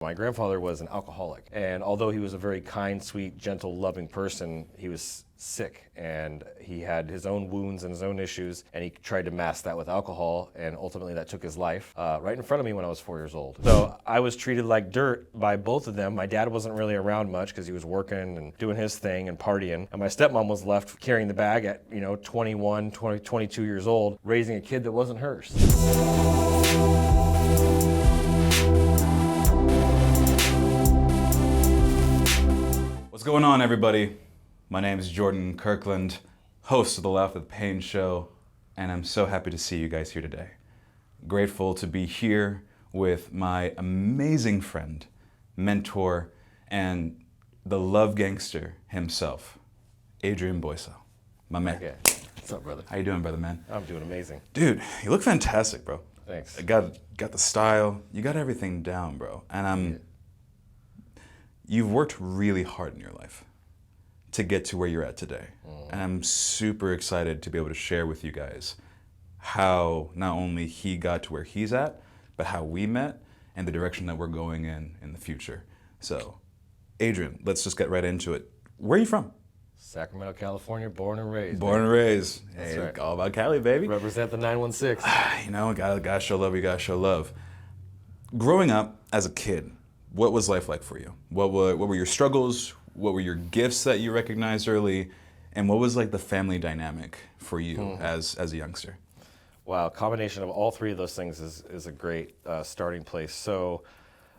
My grandfather was an alcoholic, and although he was a very kind, sweet, gentle, loving person, he was sick, and he had his own wounds and his own issues, and he tried to mask that with alcohol, and ultimately that took his life right in front of me when I was 4 years old. So I was treated like dirt by both of them. My dad wasn't really around much because he was working and doing his thing and partying, and my stepmom was left carrying the bag at 21, 22 years old, raising a kid that wasn't hers. What's going on, everybody? My name is Jorden Kirkland, host of the Laugh with Pain show, and I'm so happy to see you guys here today. Grateful to be here with my amazing friend, mentor, and the love gangster himself, Adrian Boysel. My man. Okay. What's up, brother? How you doing, brother, man? I'm doing amazing. Dude, you look fantastic, bro. Thanks. I got the style. You got everything down, bro. And you've worked really hard in your life to get to where you're at today. And I'm super excited to be able to share with you guys how not only he got to where he's at, but how we met and the direction that we're going in the future. So, Adrian, let's just get right into it. Where are you from? Sacramento, California, born and raised. Born and raised. That's Hey, right. All about Cali, baby. Represent the 916. You know, gotta show love, you gotta show love. Growing up as a kid, what was life like for you? What were your struggles? What were your gifts that you recognized early? And what was like the family dynamic for you as a youngster? Wow, a combination of all three of those things is a great starting place. So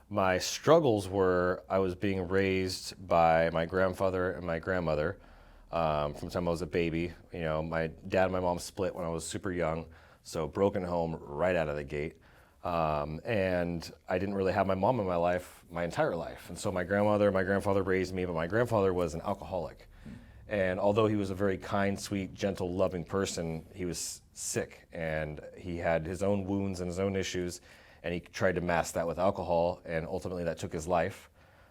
my struggles were I was being raised by my grandfather and my grandmother from the time I was a baby. You know, my dad and my mom split when I was super young, so broken home right out of the gate. And I didn't really have my mom in my life my entire life. And so my grandmother and my grandfather raised me, but my grandfather was an alcoholic. And although he was a very kind, sweet, gentle, loving person, he was sick, and he had his own wounds and his own issues, and he tried to mask that with alcohol, and ultimately that took his life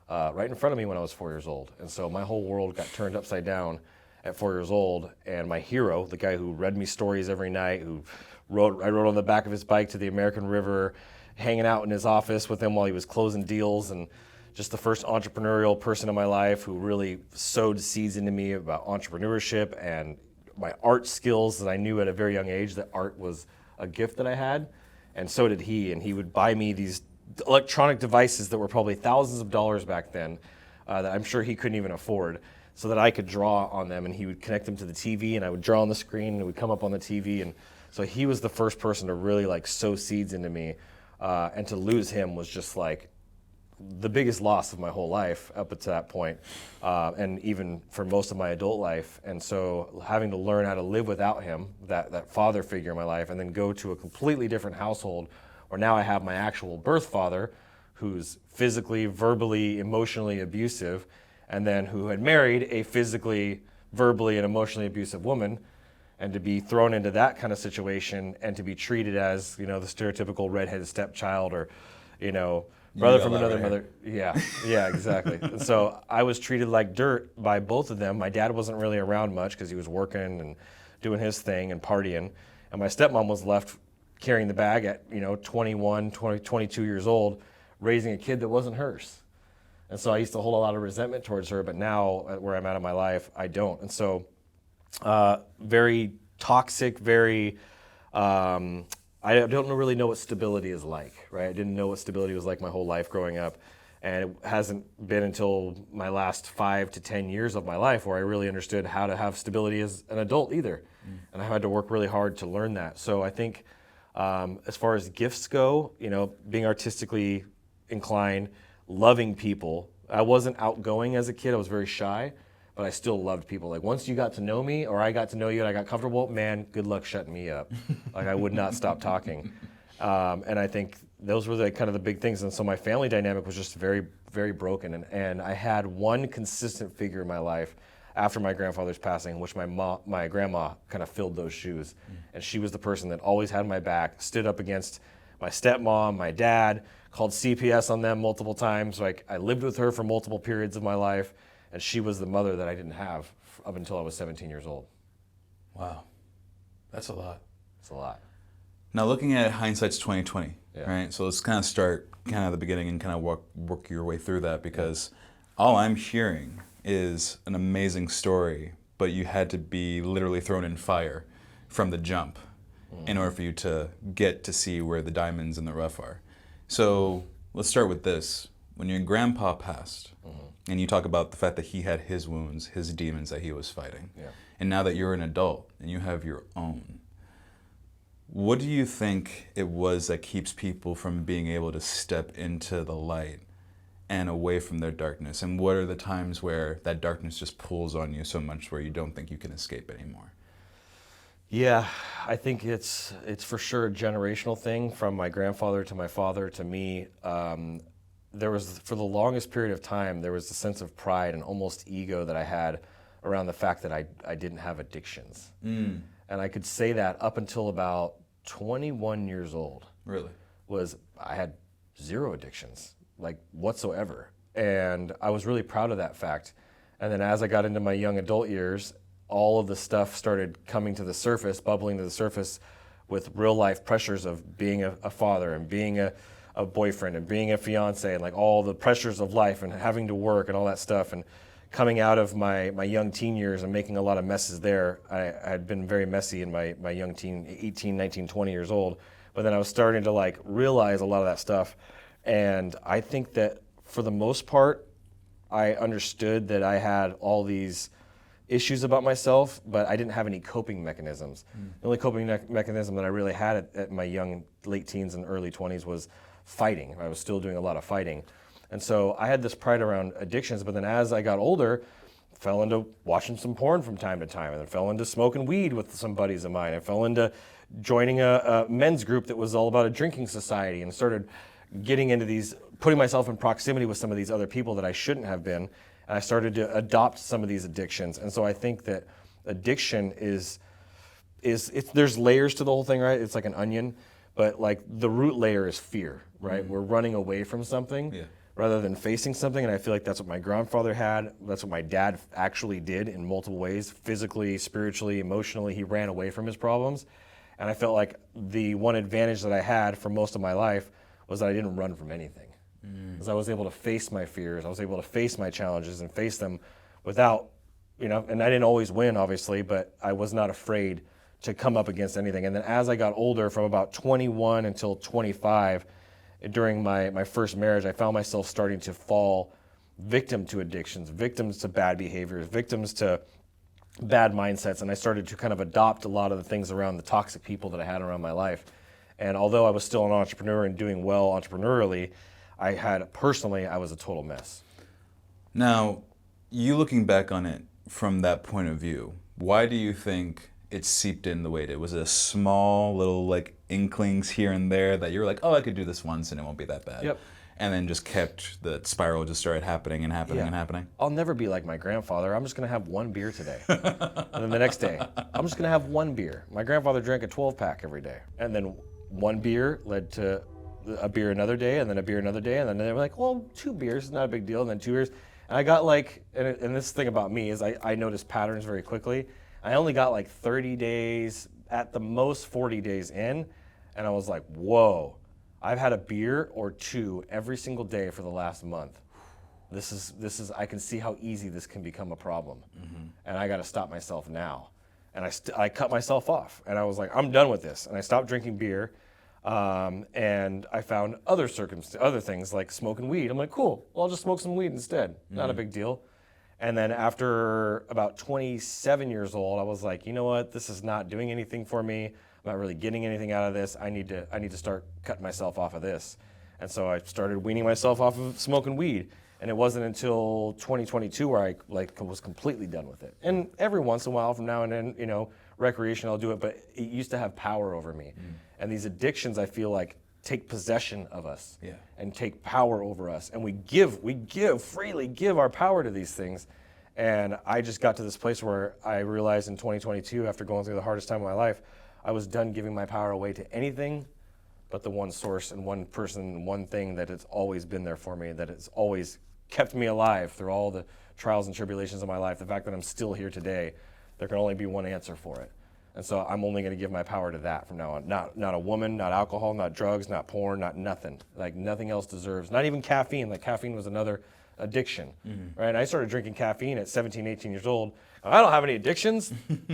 right in front of me when I was 4 years old. And so my whole world got turned upside down at 4 years old, and my hero, the guy who read me stories every night, I rode on the back of his bike to the American River, hanging out in his office with him while he was closing deals, and just the first entrepreneurial person in my life who really sowed seeds into me about entrepreneurship and my art skills that I knew at a very young age that art was a gift that I had, and so did he. And he would buy me these electronic devices that were probably thousands of dollars back then that I'm sure he couldn't even afford, so that I could draw on them, and he would connect them to the TV, and I would draw on the screen, and it would come up on the TV. And so he was the first person to really like sow seeds into me, and to lose him was just like the biggest loss of my whole life up to that point, and even for most of my adult life. And so having to learn how to live without him, that father figure in my life, and then go to a completely different household where now I have my actual birth father who's physically, verbally, emotionally abusive, and then who had married a physically, verbally, and emotionally abusive woman, and to be thrown into that kind of situation and to be treated as, the stereotypical redheaded stepchild, or, brother from another mother. Yeah, exactly. And so I was treated like dirt by both of them. My dad wasn't really around much because he was working and doing his thing and partying. And my stepmom was left carrying the bag at, 21, 22 years old, raising a kid that wasn't hers. And so I used to hold a lot of resentment towards her, but now where I'm at in my life, I don't. And so very toxic, very, I don't really know what stability is like, right? I didn't know what stability was like my whole life growing up. And it hasn't been until my last 5 to 10 years of my life where I really understood how to have stability as an adult either. And I had to work really hard to learn that. So I think as far as gifts go, being artistically inclined, loving people. I wasn't outgoing as a kid. I was very shy, but I still loved people. Like once you got to know me, or I got to know you and I got comfortable, man, good luck shutting me up. Like I would not stop talking. And I think those were the kind of the big things. And so my family dynamic was just very, very broken. And I had one consistent figure in my life after my grandfather's passing, which my grandma kind of filled those shoes. And she was the person that always had my back, stood up against my stepmom, my dad, called CPS on them multiple times. Like I lived with her for multiple periods of my life, and she was the mother that I didn't have up until I was 17 years old. Wow, that's a lot. It's a lot. Now looking at hindsight's 2020, Yeah. right? So let's kind of start kind of the beginning and kind of work your way through that, because all I'm hearing is an amazing story, but you had to be literally thrown in fire from the jump in order for you to get to see where the diamonds in the rough are. So let's start with this. When your grandpa passed, and you talk about the fact that he had his wounds, his demons that he was fighting, Yeah. and now that you're an adult and you have your own, what do you think it was that keeps people from being able to step into the light and away from their darkness? And what are the times where that darkness just pulls on you so much where you don't think you can escape anymore? Yeah, I think it's for sure a generational thing from my grandfather to my father to me. There was, for the longest period of time, there was a sense of pride and almost ego that I had around the fact that I didn't have addictions. And I could say that up until about 21 years old. Really? I had zero addictions, like whatsoever. And I was really proud of that fact. And then as I got into my young adult years, all of the stuff started coming to the surface, bubbling to the surface with real life pressures of being a father and being a boyfriend and being a fiance, and like all the pressures of life and having to work and all that stuff. And coming out of my young teen years and making a lot of messes there. I had been very messy in my young teen, 18, 19, 20 years old. But then I was starting to like realize a lot of that stuff. And I think that for the most part, I understood that I had all these issues about myself, but I didn't have any coping mechanisms. The only coping mechanism that I really had at my young, late teens and early 20s was fighting. I was still doing a lot of fighting. And so I had this pride around addictions, but then as I got older, fell into watching some porn from time to time, and then fell into smoking weed with some buddies of mine. I fell into joining a men's group that was all about a drinking society, and started getting into these, putting myself in proximity with some of these other people that I shouldn't have been. And I started to adopt some of these addictions. And so I think that addiction there's layers to the whole thing, right? It's like an onion, but like the root layer is fear, right? We're running away from something. Yeah. Rather than facing something. And I feel like that's what my grandfather had. That's what my dad actually did in multiple ways, physically, spiritually, emotionally. He ran away from his problems. And I felt like the one advantage that I had for most of my life was that I didn't run from anything. Because I was able to face my fears. I was able to face my challenges and face them without, and I didn't always win, obviously, but I was not afraid to come up against anything. And then as I got older, from about 21 until 25, during my first marriage, I found myself starting to fall victim to addictions, victims to bad behaviors, victims to bad mindsets. And I started to kind of adopt a lot of the things around the toxic people that I had around my life. And although I was still an entrepreneur and doing well entrepreneurially, I was a total mess. Now, you looking back on it from that point of view, why do you think it seeped in the way it did? Was it a small little like inklings here and there that you were like, oh, I could do this once and it won't be that bad? Yep. And then just kept, the spiral just started happening and happening and happening? I'll never be like my grandfather. I'm just going to have one beer today. And then the next day, I'm just going to have one beer. My grandfather drank a 12-pack every day. And then one beer led to a beer another day, and then a beer another day. And then they were like, well, 2 beers is not a big deal. And then 2 beers. And I got like, and this thing about me is I noticed patterns very quickly. I only got like 30 days, at the most 40 days in, and I was like, whoa, I've had a beer or 2 every single day for the last month. This is I can see how easy this can become a problem. And I got to stop myself now. And I cut myself off, and I was like, I'm done with this. And I stopped drinking beer, and I found other things like smoking weed. I'm like, cool, well, I'll just smoke some weed instead. Not a big deal. And then after about 27 years old, I was like, you know what? This is not doing anything for me. I'm not really getting anything out of this. I need to start cutting myself off of this. And so I started weaning myself off of smoking weed. And it wasn't until 2022 where I was completely done with it. And every once in a while, from now and then, recreation, I'll do it. But it used to have power over me. And these addictions, I feel like, take possession of us and take power over us. And we freely give our power to these things. And I just got to this place where I realized in 2022, after going through the hardest time of my life, I was done giving my power away to anything but the one source and one person and one thing that has always been there for me, that has always kept me alive through all the trials and tribulations of my life. The fact that I'm still here today, there can only be one answer for it. And so I'm only going to give my power to that from now on. Not a woman, not alcohol, not drugs, not porn, not nothing. Like nothing else deserves, not even caffeine. Like caffeine was another addiction, right? And I started drinking caffeine at 17, 18 years old. I don't have any addictions,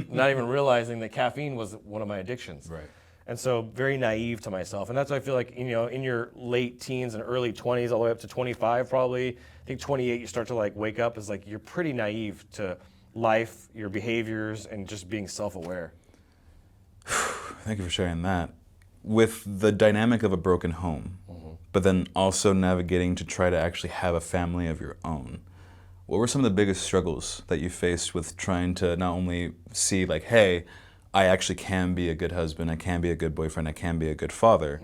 not even realizing that caffeine was one of my addictions. Right. And so very naive to myself. And that's why I feel like, in your late teens and early 20s, all the way up to 25 probably, I think 28, you start to like wake up as like, you're pretty naive to life, your behaviors, and just being self-aware. Thank you for sharing that. With the dynamic of a broken home, but then also navigating to try to actually have a family of your own, what were some of the biggest struggles that you faced with trying to not only see like, hey, I actually can be a good husband, I can be a good boyfriend, I can be a good father,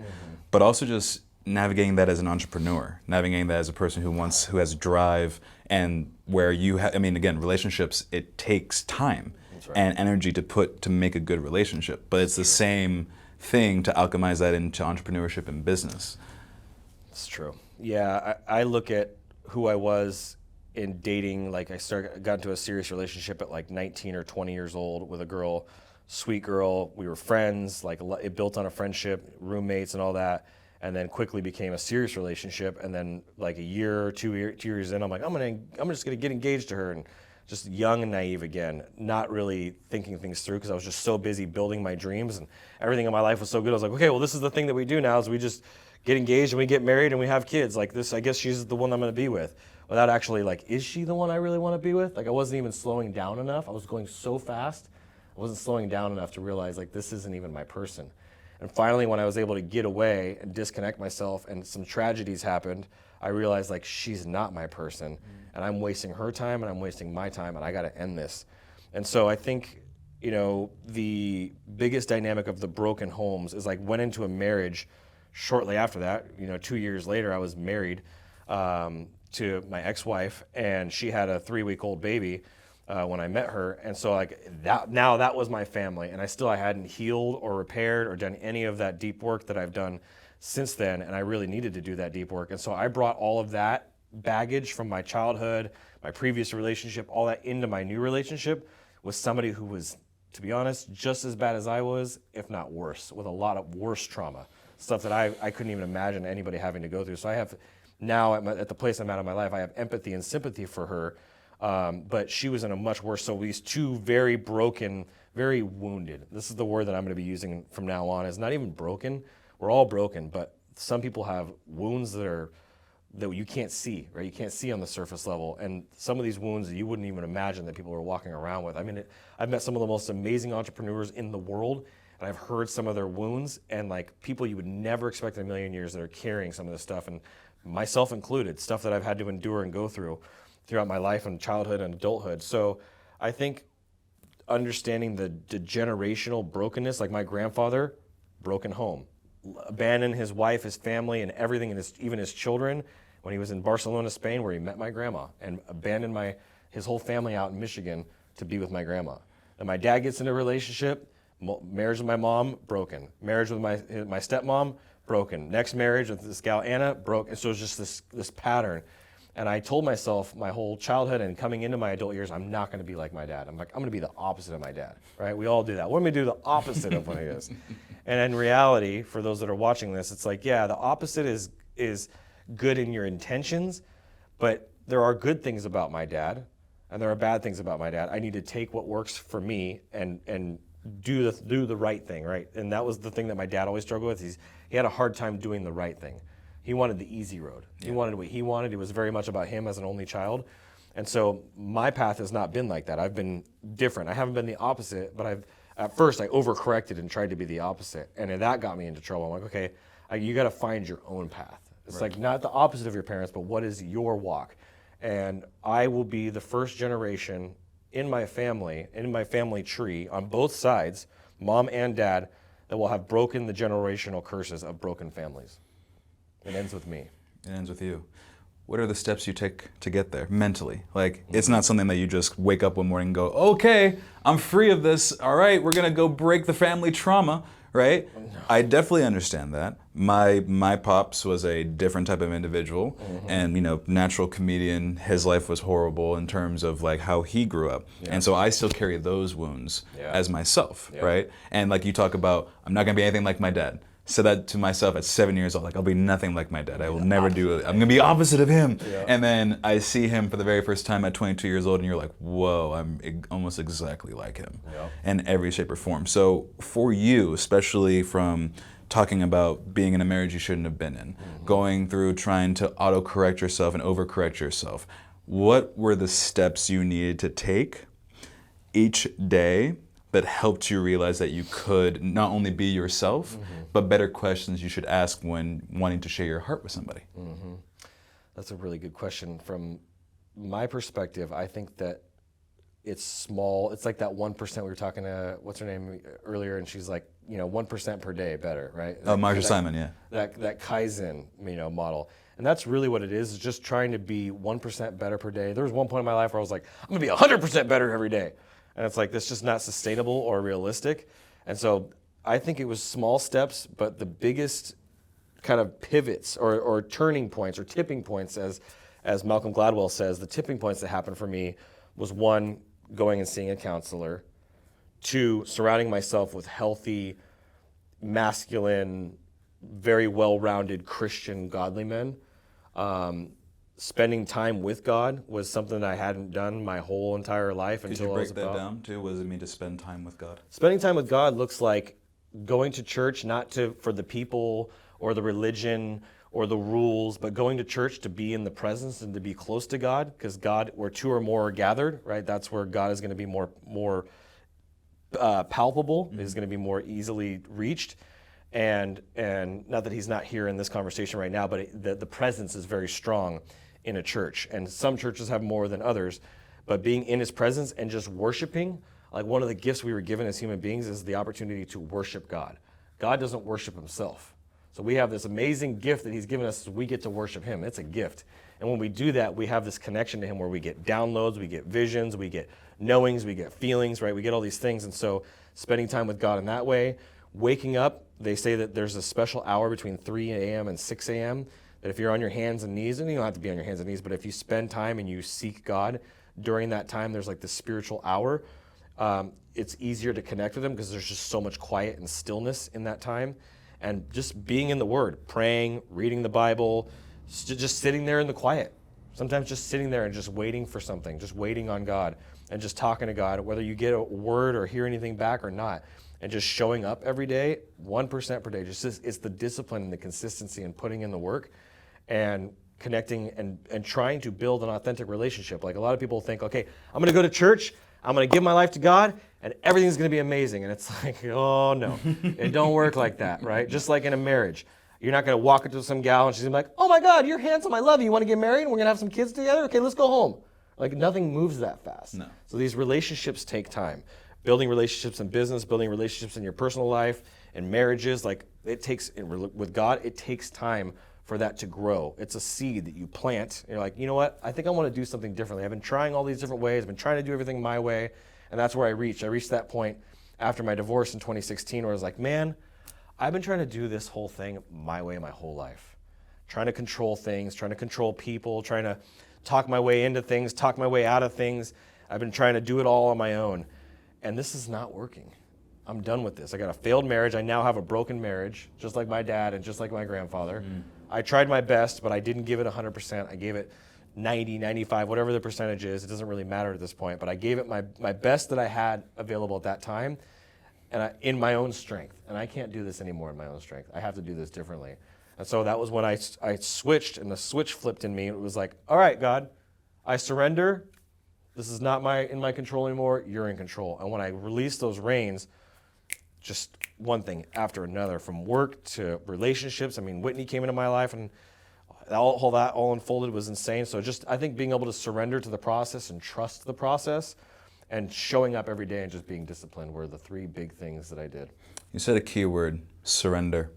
but also just navigating that as an entrepreneur, navigating that as a person who has drive, and where you have, I mean, again, relationships, it takes time and energy to make a good relationship, but it's the same thing to alchemize that into entrepreneurship and business. It's true. Yeah, I look at who I was in dating. Like got into a serious relationship at like 19 or 20 years old with a girl, sweet girl. We were friends. Like it built on a friendship, roommates and all that, and then quickly became a serious relationship. And then like a year or 2 years in, I'm like, I'm just gonna get engaged to her, and just young and naive again, not really thinking things through because I was just so busy building my dreams, and everything in my life was so good. I was like, okay, well, this is the thing that we do now, is we just get engaged and we get married and we have kids. Like this, I guess she's the one I'm gonna be with. Without actually like, is she the one I really wanna be with? Like I wasn't even slowing down enough. I was going so fast. I wasn't slowing down enough to realize like this isn't even my person. And finally, when I was able to get away and disconnect myself and some tragedies happened, I realized like she's not my person, and I'm wasting her time and I'm wasting my time, and I gotta end this. And so I think, the biggest dynamic of the broken homes is like went into a marriage shortly after that. 2 years later, I was married to my ex-wife, and she had a 3-week-old baby when I met her. And so like that was my family, and I hadn't healed or repaired or done any of that deep work that I've done since then, and I really needed to do that deep work. And so I brought all of that baggage from my childhood, my previous relationship, all that into my new relationship with somebody who was, to be honest, just as bad as I was, if not worse, with a lot of worse trauma, stuff that I couldn't even imagine anybody having to go through. So I have now at the place I'm at in my life, I have empathy and sympathy for her, but she was in a much worse. So these two very broken, very wounded, this is the word that I'm going to be using from now on, is not even broken. We're all broken, but some people have wounds that you can't see, right? You can't see on the surface level. And some of these wounds that you wouldn't even imagine that people are walking around with. I mean, I've met some of the most amazing entrepreneurs in the world, and I've heard some of their wounds, and like people you would never expect in a million years that are carrying some of this stuff, and myself included, stuff that I've had to endure and go through throughout my life and childhood and adulthood. So I think understanding the generational brokenness, like my grandfather, broken home, abandoned his wife, his family, and everything, and even his children when he was in Barcelona, Spain, where he met my grandma, and abandoned his whole family out in Michigan to be with my grandma. And my dad gets into a relationship, marriage with my mom, broken. Marriage with my stepmom, broken. Next marriage with this gal, Anna, broke. And so it's just this pattern. And I told myself my whole childhood and coming into my adult years, I'm not gonna be like my dad. I'm gonna be the opposite of my dad, right? We all do that. What am I do the opposite of what he is? And in reality, for those that are watching this, it's like, yeah, the opposite is good in your intentions, but there are good things about my dad, and there are bad things about my dad. I need to take what works for me and do the right thing, right? And that was the thing that my dad always struggled with. He had a hard time doing the right thing. He wanted the easy road. He wanted what he wanted. It was very much about him as an only child. And so my path has not been like that. I've been different. I haven't been the opposite, but at first I overcorrected and tried to be the opposite. And that got me into trouble. I'm like, okay, you got to find your own path. It's like not the opposite of your parents, but what is your walk? And I will be the first generation in my family tree on both sides, mom and dad, that will have broken the generational curses of broken families. It ends with me. It ends with you. What are the steps you take to get there mentally? Like, it's not something that you just wake up one morning and go, okay, I'm free of this. All right, we're going to go break the family trauma, right? I definitely understand that. My pops was a different type of individual, and natural comedian. His life was horrible in terms of like how he grew up, and so I still carry those wounds as myself, right? And like you talk about, I'm not gonna be anything like my dad. Said that to myself at 7 years old, like I'll be nothing like my dad. I will never do it. I'm gonna be opposite of him. And then I see him for the very first time at 22 years old, and you're like, whoa, I'm almost exactly like him in every shape or form. So for you, especially from talking about being in a marriage you shouldn't have been in, going through trying to autocorrect yourself and overcorrect yourself, what were the steps you needed to take each day that helped you realize that you could not only be yourself, but better questions you should ask when wanting to share your heart with somebody? That's a really good question. From my perspective, I think that it's small. It's like that 1% we were talking to, what's her name, earlier, and she's like, 1% per day better, right? Oh, Marcia Simon, yeah. That Kaizen, model. And that's really what it is just trying to be 1% better per day. There was one point in my life where I was like, I'm gonna be 100% better every day. And it's like, that's just not sustainable or realistic. And so I think it was small steps, but the biggest kind of pivots or turning points or tipping points, as Malcolm Gladwell says, the tipping points that happened for me was 1, going and seeing a counselor, 2, surrounding myself with healthy, masculine, very well-rounded Christian godly men. Spending time with God was something that I hadn't done my whole entire life. Could until you I was break that down too? What does it mean to spend time with God? Spending time with God looks like going to church, not for the people or the religion or the rules, but going to church to be in the presence and to be close to God, because God, where 2 or more are gathered, right? That's where God is going to be more palpable, is going to be more easily reached. And not that he's not here in this conversation right now, but the presence is very strong in a church. And some churches have more than others, but being in his presence and just worshiping, like one of the gifts we were given as human beings is the opportunity to worship God. God doesn't worship himself. So we have this amazing gift that he's given us, we get to worship him. It's a gift. And when we do that, we have this connection to him where we get downloads, we get visions, we get knowings, we get feelings, right? We get all these things. And so spending time with God in that way, waking up, they say that there's a special hour between 3 a.m. and 6 a.m. that if you're on your hands and knees, and you don't have to be on your hands and knees, but if you spend time and you seek God during that time, there's like this spiritual hour. It's easier to connect with him because there's just so much quiet and stillness in that time. And just being in the Word, praying, reading the Bible, just sitting there in the quiet. Sometimes just sitting there and just waiting for something, just waiting on God and just talking to God, whether you get a word or hear anything back or not. And just showing up every day, 1% per day. It's the discipline and the consistency and putting in the work and connecting and trying to build an authentic relationship. Like a lot of people think, okay, I'm going to go to church, I'm going to give my life to God, and everything's going to be amazing. And it's like, oh no, it don't work like that, right? Just like in a marriage. You're not going to walk into some gal and she's going to be like, oh my God, you're handsome, I love you. You want to get married and we're going to have some kids together? Okay, let's go home. Like nothing moves that fast. No. So these relationships take time. Building relationships in business, building relationships in your personal life, and marriages, like it takes, with God, it takes time for that to grow. It's a seed that you plant. You're like, you know what? I think I want to do something differently. I've been trying all these different ways. I've been trying to do everything my way. And that's where I reached. I reached that point after my divorce in 2016 where I was like, man, I've been trying to do this whole thing my way my whole life. Trying to control things, trying to control people, trying to talk my way into things, talk my way out of things. I've been trying to do it all on my own. And this is not working. I'm done with this. I got a failed marriage. I now have a broken marriage, just like my dad and just like my grandfather. I tried my best, but I didn't give it 100%. I gave it 90, 95, whatever the percentage is. It doesn't really matter at this point, but I gave it my best that I had available at that time and in my own strength. And I can't do this anymore in my own strength. I have to do this differently. And so that was when I switched, and the switch flipped in me. It was like, all right, God, I surrender. This is not in my control anymore. You're in control. And when I released those reins, just one thing after another, from work to relationships. I mean, Whitney came into my life, and all that unfolded was insane. So just, I think being able to surrender to the process and trust the process and showing up every day and just being disciplined were the 3 big things that I did. You said a key word, surrender.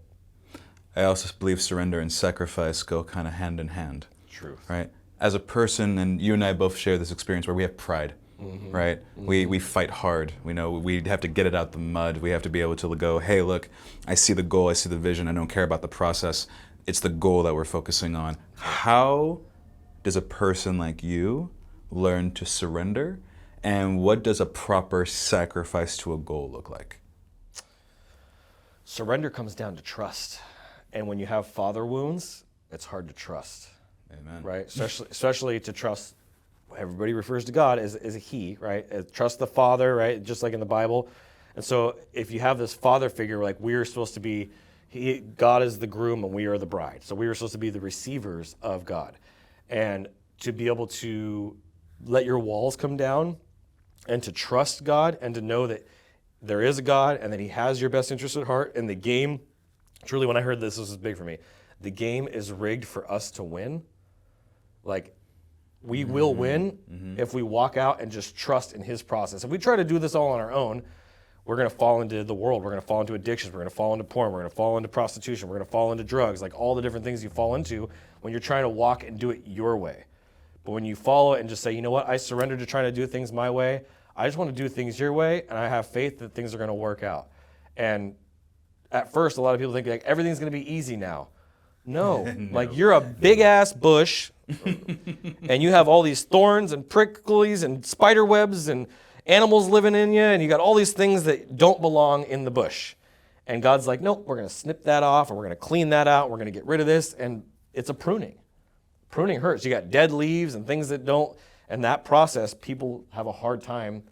I also believe surrender and sacrifice go kind of hand in hand. Truth. Right? As a person, and you and I both share this experience where we have pride. right? We fight hard. We know we have to get it out the mud. We have to be able to go, hey, look, I see the goal, I see the vision, I don't care about the process. It's the goal that we're focusing on. How does a person like you learn to surrender? And what does a proper sacrifice to a goal look like? Surrender comes down to trust. And when you have father wounds, it's hard to trust. Amen. Right? Especially to trust, everybody refers to God as a he, right? Trust the Father, right? Just like in the Bible. And so if you have this father figure, like we're supposed to be, God is the groom and we are the bride. So we are supposed to be the receivers of God. And to be able to let your walls come down and to trust God and to know that there is a God and that he has your best interest at heart. And the game, truly when I heard this was big for me. The game is rigged for us to win. Like, we will win if we walk out and just trust in his process. If we try to do this all on our own, we're going to fall into the world. We're going to fall into addictions. We're going to fall into porn. We're going to fall into prostitution. We're going to fall into drugs, like all the different things you fall into when you're trying to walk and do it your way. But when you follow it and just say, you know what, I surrender to trying to do things my way. I just want to do things your way, and I have faith that things are going to work out. And at first, a lot of people think like everything's going to be easy now. No. Like you're a big ass bush and you have all these thorns and pricklies and spider webs and animals living in you, and you got all these things that don't belong in the bush. And God's like, nope, we're going to snip that off and we're going to clean that out. We're going to get rid of this. And it's a pruning. Pruning hurts. You got dead leaves and things that don't, and that process, people have a hard time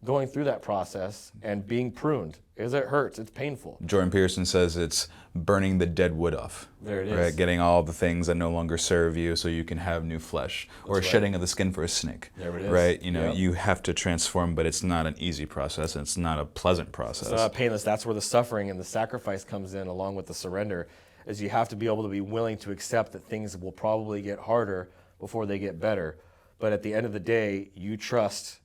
going through that process and being pruned. Because it hurts, it's painful. Jordan Peterson says it's burning the dead wood off. There it is. Right? Getting all the things that no longer serve you so you can have new flesh. Or right. shedding of the skin for a snake. There it is. Right? You know, Yep. you have to transform, but it's not an easy process and it's not a pleasant process. It's not painless. That's where the suffering and the sacrifice comes in along with the surrender, is you have to be able to be willing to accept that things will probably get harder before they get better. But at the end of the day, you trust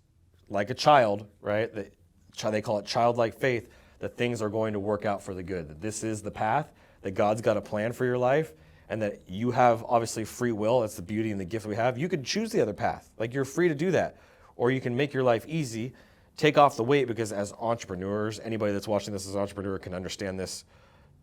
like a child, right? They call it childlike faith, that things are going to work out for the good, that this is the path, that God's got a plan for your life, and that you have obviously free will. That's the beauty and the gift we have. You could choose the other path. Like you're free to do that. Or you can make your life easy, take off the weight, because as entrepreneurs, anybody that's watching this as an entrepreneur can understand this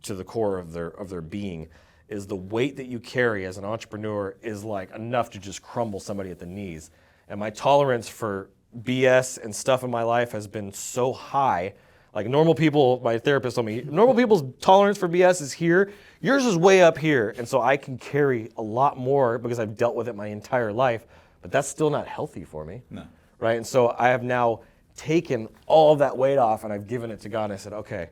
to the core of their being, is the weight that you carry as an entrepreneur is like enough to just crumble somebody at the knees. And my tolerance for BS and stuff in my life has been so high. Like normal people, my therapist told me, normal people's tolerance for BS is here. Yours is way up here. And so I can carry a lot more because I've dealt with it my entire life, but that's still not healthy for me. No. Right? And so I have now taken all of that weight off and I've given it to God and I said, okay,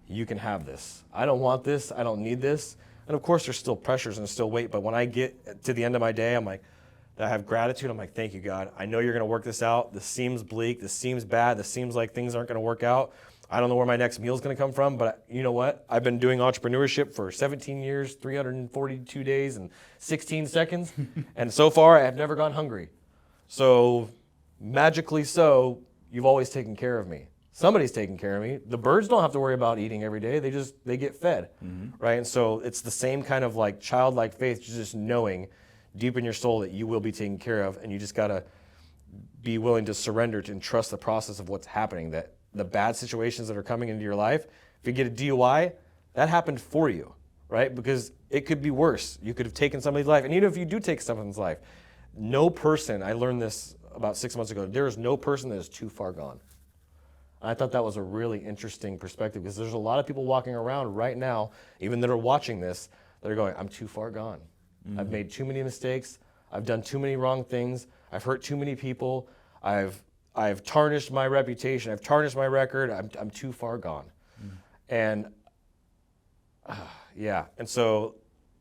you can have this. I don't want this. I don't need this. And of course there's still pressures and still weight, but when I get to the end of my day, I'm like, I have gratitude. I'm like, thank you, God. I know you're going to work this out. This seems bleak. This seems bad. This seems like things aren't going to work out. I don't know where my next meal is going to come from, but you know what? I've been doing entrepreneurship for 17 years, 342 days, and 16 seconds. And so far, I have never gone hungry. So magically so, you've always taken care of me. Somebody's taking care of me. The birds don't have to worry about eating every day. They get fed, right? And so it's the same kind of like childlike faith, just knowing deep in your soul that you will be taken care of, and you just got to be willing to surrender to and trust the process of what's happening, that the bad situations that are coming into your life, if you get a DUI, that happened for you, right? Because it could be worse. You could have taken somebody's life. And even if you do take someone's life, no person, I learned this about 6 months ago, there is no person that is too far gone. I thought that was a really interesting perspective, because there's a lot of people walking around right now, even that are watching this, that are going, I'm too far gone. Mm-hmm. I've made too many mistakes. I've done too many wrong things. I've hurt too many people. I've tarnished my reputation. I've tarnished my record. I'm too far gone. Mm. And yeah, and so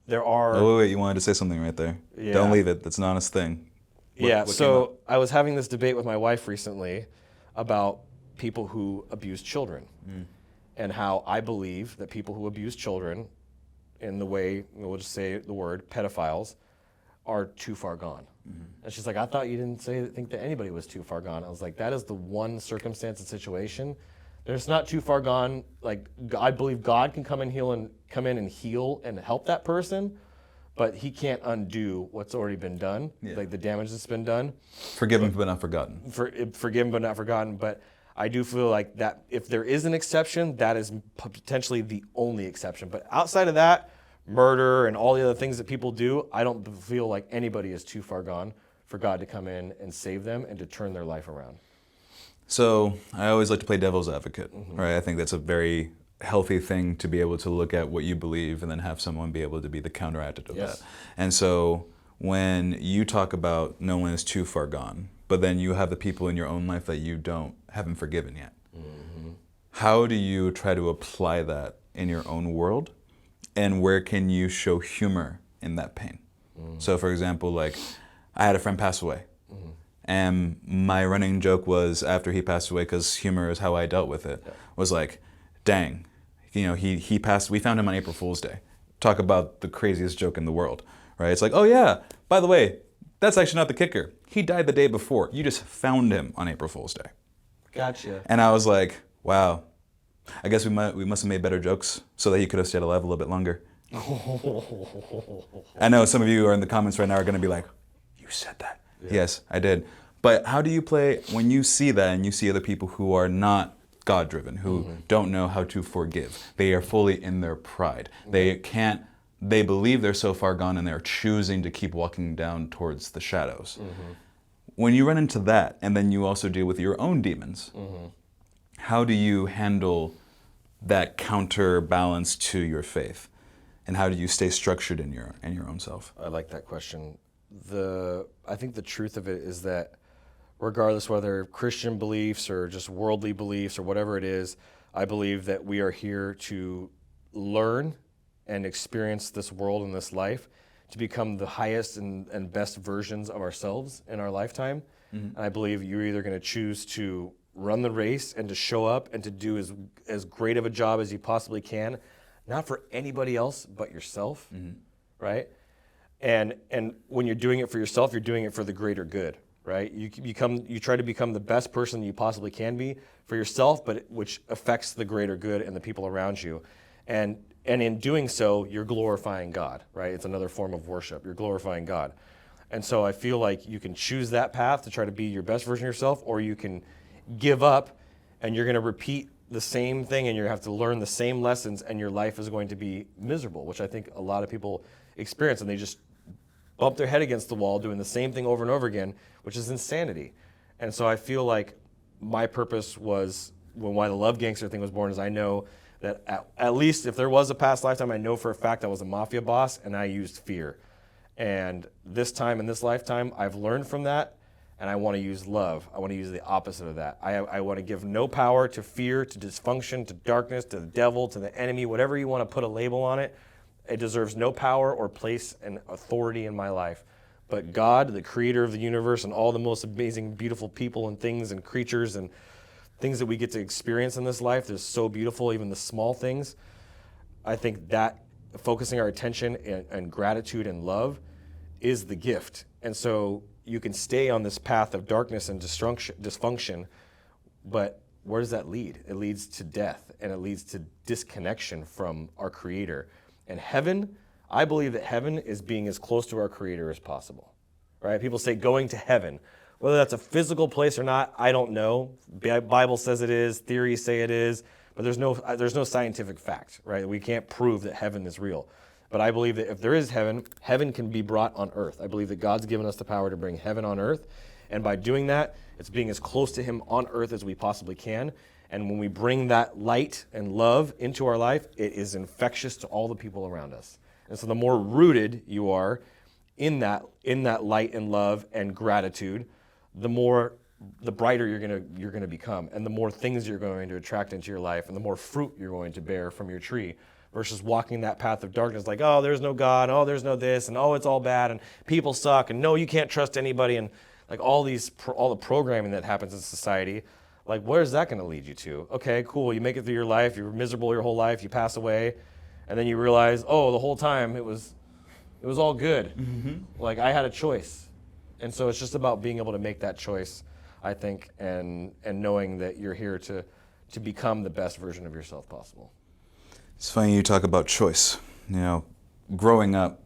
there are... Oh, wait, you wanted to say something right there. Yeah. Don't leave it. That's an honest thing. What so I was having this debate with my wife recently about people who abuse children, and how I believe that people who abuse children, in the way, we'll just say the word, pedophiles, are too far gone. Mm-hmm. And she's like, I thought you didn't think that anybody was too far gone. I was like, that is the one circumstance and situation. There's not too far gone. Like, I believe God can come in and heal and help that person, but he can't undo what's already been done, like the damage that's been done. Forgiven but not forgotten. Forgiven but not forgotten. But I do feel like that if there is an exception, that is potentially the only exception. But outside of that, murder and all the other things that people do, I don't feel like anybody is too far gone for God to come in and save them and to turn their life around. So I always like to play devil's advocate, right? I think that's a very healthy thing to be able to look at what you believe and then have someone be able to be the counteractive of that. And so when you talk about no one is too far gone, but then you have the people in your own life that you haven't forgiven yet, how do you try to apply that in your own world? And where can you show humor in that pain? So for example, like I had a friend pass away. And my running joke was after he passed away, because humor is how I dealt with it, was like, dang, he passed, we found him on April Fool's Day. Talk about the craziest joke in the world, right? It's like, oh yeah, by the way, that's actually not the kicker. He died the day before. You just found him on April Fool's Day. Gotcha. And I was like, wow, I guess we must have made better jokes so that he could have stayed alive a little bit longer. I know some of you are in the comments right now are going to be like, you said that. Yeah. Yes, I did. But how do you play when you see that and you see other people who are not God-driven, who don't know how to forgive? They are fully in their pride. They believe they're so far gone and they're choosing to keep walking down towards the shadows. When you run into that and then you also deal with your own demons, how do you handle that counterbalance to your faith? And how do you stay structured in your own self? I like that question. I think the truth of it is that regardless whether Christian beliefs or just worldly beliefs or whatever it is, I believe that we are here to learn and experience this world and this life to become the highest and best versions of ourselves in our lifetime. And I believe you're either going to choose to run the race and to show up and to do as great of a job as you possibly can, not for anybody else but yourself, right? And when you're doing it for yourself, you're doing it for the greater good, right? You try to become the best person you possibly can be for yourself, but which affects the greater good and the people around you. And in doing so, you're glorifying God, right? It's another form of worship. You're glorifying God. And so I feel like you can choose that path to try to be your best version of yourself, or you can give up and you're going to repeat the same thing and you have to learn the same lessons and your life is going to be miserable, which I think a lot of people experience, and they just bump their head against the wall doing the same thing over and over again, which is insanity. And so I feel like my purpose was, why the Love Gangster thing was born, is I know that at least if there was a past lifetime, I know for a fact I was a mafia boss and I used fear. And this time in this lifetime, I've learned from that, and I want to use love. I want to use the opposite of that. I want to give no power to fear, to dysfunction, to darkness, to the devil, to the enemy, whatever you want to put a label on it. It deserves no power or place and authority in my life. But God, the creator of the universe and all the most amazing, beautiful people and things and creatures and things that we get to experience in this life, they're so beautiful, even the small things. I think that focusing our attention and gratitude and love is the gift. And so you can stay on this path of darkness and dysfunction, but where does that lead? It leads to death, and it leads to disconnection from our creator. And heaven, I believe that heaven is being as close to our creator as possible, right? People say going to heaven. Whether that's a physical place or not, I don't know. Bible says it is, theories say it is, but there's no scientific fact, right? We can't prove that heaven is real. But I believe that if there is heaven, heaven can be brought on earth. I believe that God's given us the power to bring heaven on earth. And by doing that, it's being as close to him on earth as we possibly can. And when we bring that light and love into our life, it is infectious to all the people around us. And so the more rooted you are in that light and love and gratitude, the brighter you're gonna become, and the more things you're going to attract into your life, and the more fruit you're going to bear from your tree, versus walking that path of darkness like, oh, there's no God, oh, there's no this, and oh, it's all bad, and people suck, and no, you can't trust anybody, and like all the programming that happens in society. Like, where's that going to lead you to? Okay, cool, you make it through your life, you're miserable your whole life, you pass away, and then you realize, oh, the whole time it was all good. Like, I had a choice. And so it's just about being able to make that choice, I think, and knowing that you're here to become the best version of yourself possible. It's funny you talk about choice. Growing up,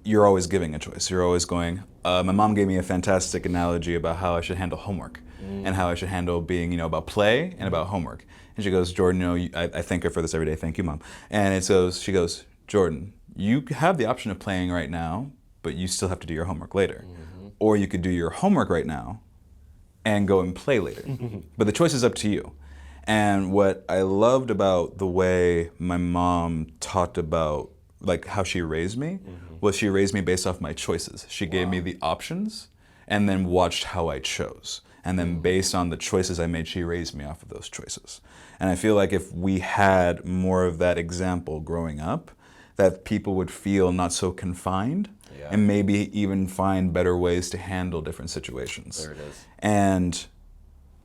you're always giving a choice. You're always going, my mom gave me a fantastic analogy about how I should handle homework and how I should handle being, about play and about homework. And she goes, Jorden, I thank her for this every day. Thank you, Mom. And she goes, Jorden, you have the option of playing right now, but you still have to do your homework later. Or you could do your homework right now and go and play later. But the choice is up to you. And what I loved about the way my mom talked about like how she raised me was she raised me based off my choices. She gave me the options and then watched how I chose. And then based on the choices I made, she raised me off of those choices. And I feel like if we had more of that example growing up, that people would feel not so confined and maybe even find better ways to handle different situations. There it is. And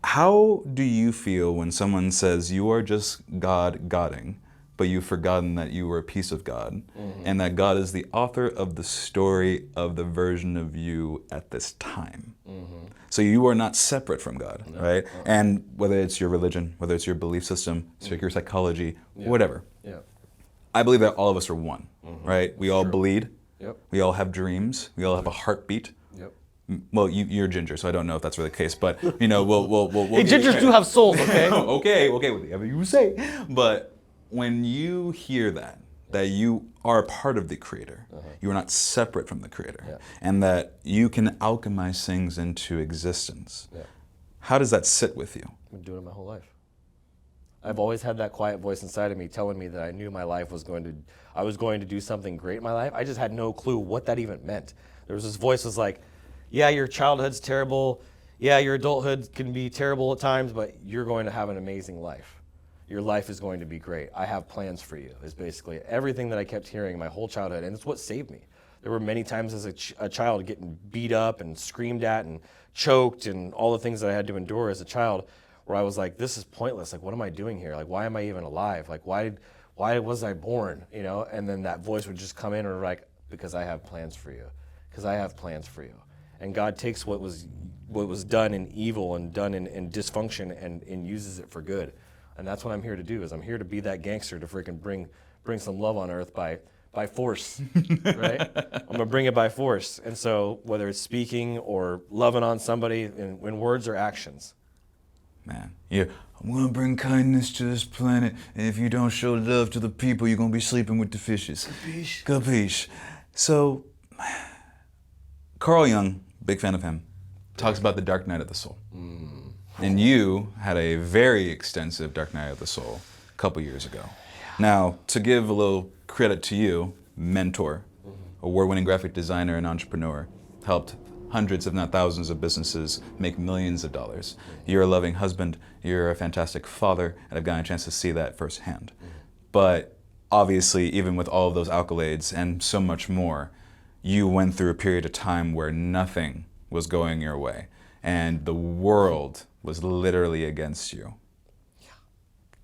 how do you feel when someone says you are just God-godding, but you've forgotten that you were a piece of God, and that God is the author of the story of the version of you at this time? So you are not separate from God, right? And whether it's your religion, whether it's your belief system, your psychology, whatever. I believe that all of us are one, right? We all bleed. We all have dreams. We all have a heartbeat. Well, you're ginger, so I don't know if that's really the case, but we'll Hey, gingers do have souls, okay? okay, whatever you say. But when you hear that you are a part of the Creator, you are not separate from the Creator, and that you can alchemize things into existence, how does that sit with you? I've been doing it my whole life. I've always had that quiet voice inside of me telling me that I knew my life I was going to do something great in my life. I just had no clue what that even meant. There was this voice that was like, yeah, your childhood's terrible. Yeah, your adulthood can be terrible at times, but you're going to have an amazing life. Your life is going to be great. I have plans for you, is basically everything that I kept hearing my whole childhood, and it's what saved me. There were many times as a child getting beat up and screamed at and choked and all the things that I had to endure as a child, where I was like, this is pointless. Like, what am I doing here? Like, why am I even alive? Like, why was I born? And then that voice would just come in and like, because I have plans for you. Because I have plans for you. And God takes what was done in evil and done in dysfunction and uses it for good. And that's what I'm here to do, is I'm here to be that gangster to freaking bring some love on earth by force, right? I'm gonna bring it by force. And so whether it's speaking or loving on somebody in words or actions. Man, I'm gonna bring kindness to this planet, and if you don't show love to the people, you're gonna be sleeping with the fishes. Capiche? Capiche. So, Carl Jung, big fan of him, talks about the dark night of the soul. And you had a very extensive dark night of the soul a couple years ago. Now, to give a little credit to you, mentor, award-winning graphic designer and entrepreneur, helped hundreds, if not thousands, of businesses make millions of dollars. You're a loving husband, you're a fantastic father, and I've gotten a chance to see that firsthand. But obviously, even with all of those accolades and so much more, you went through a period of time where nothing was going your way, and the world was literally against you.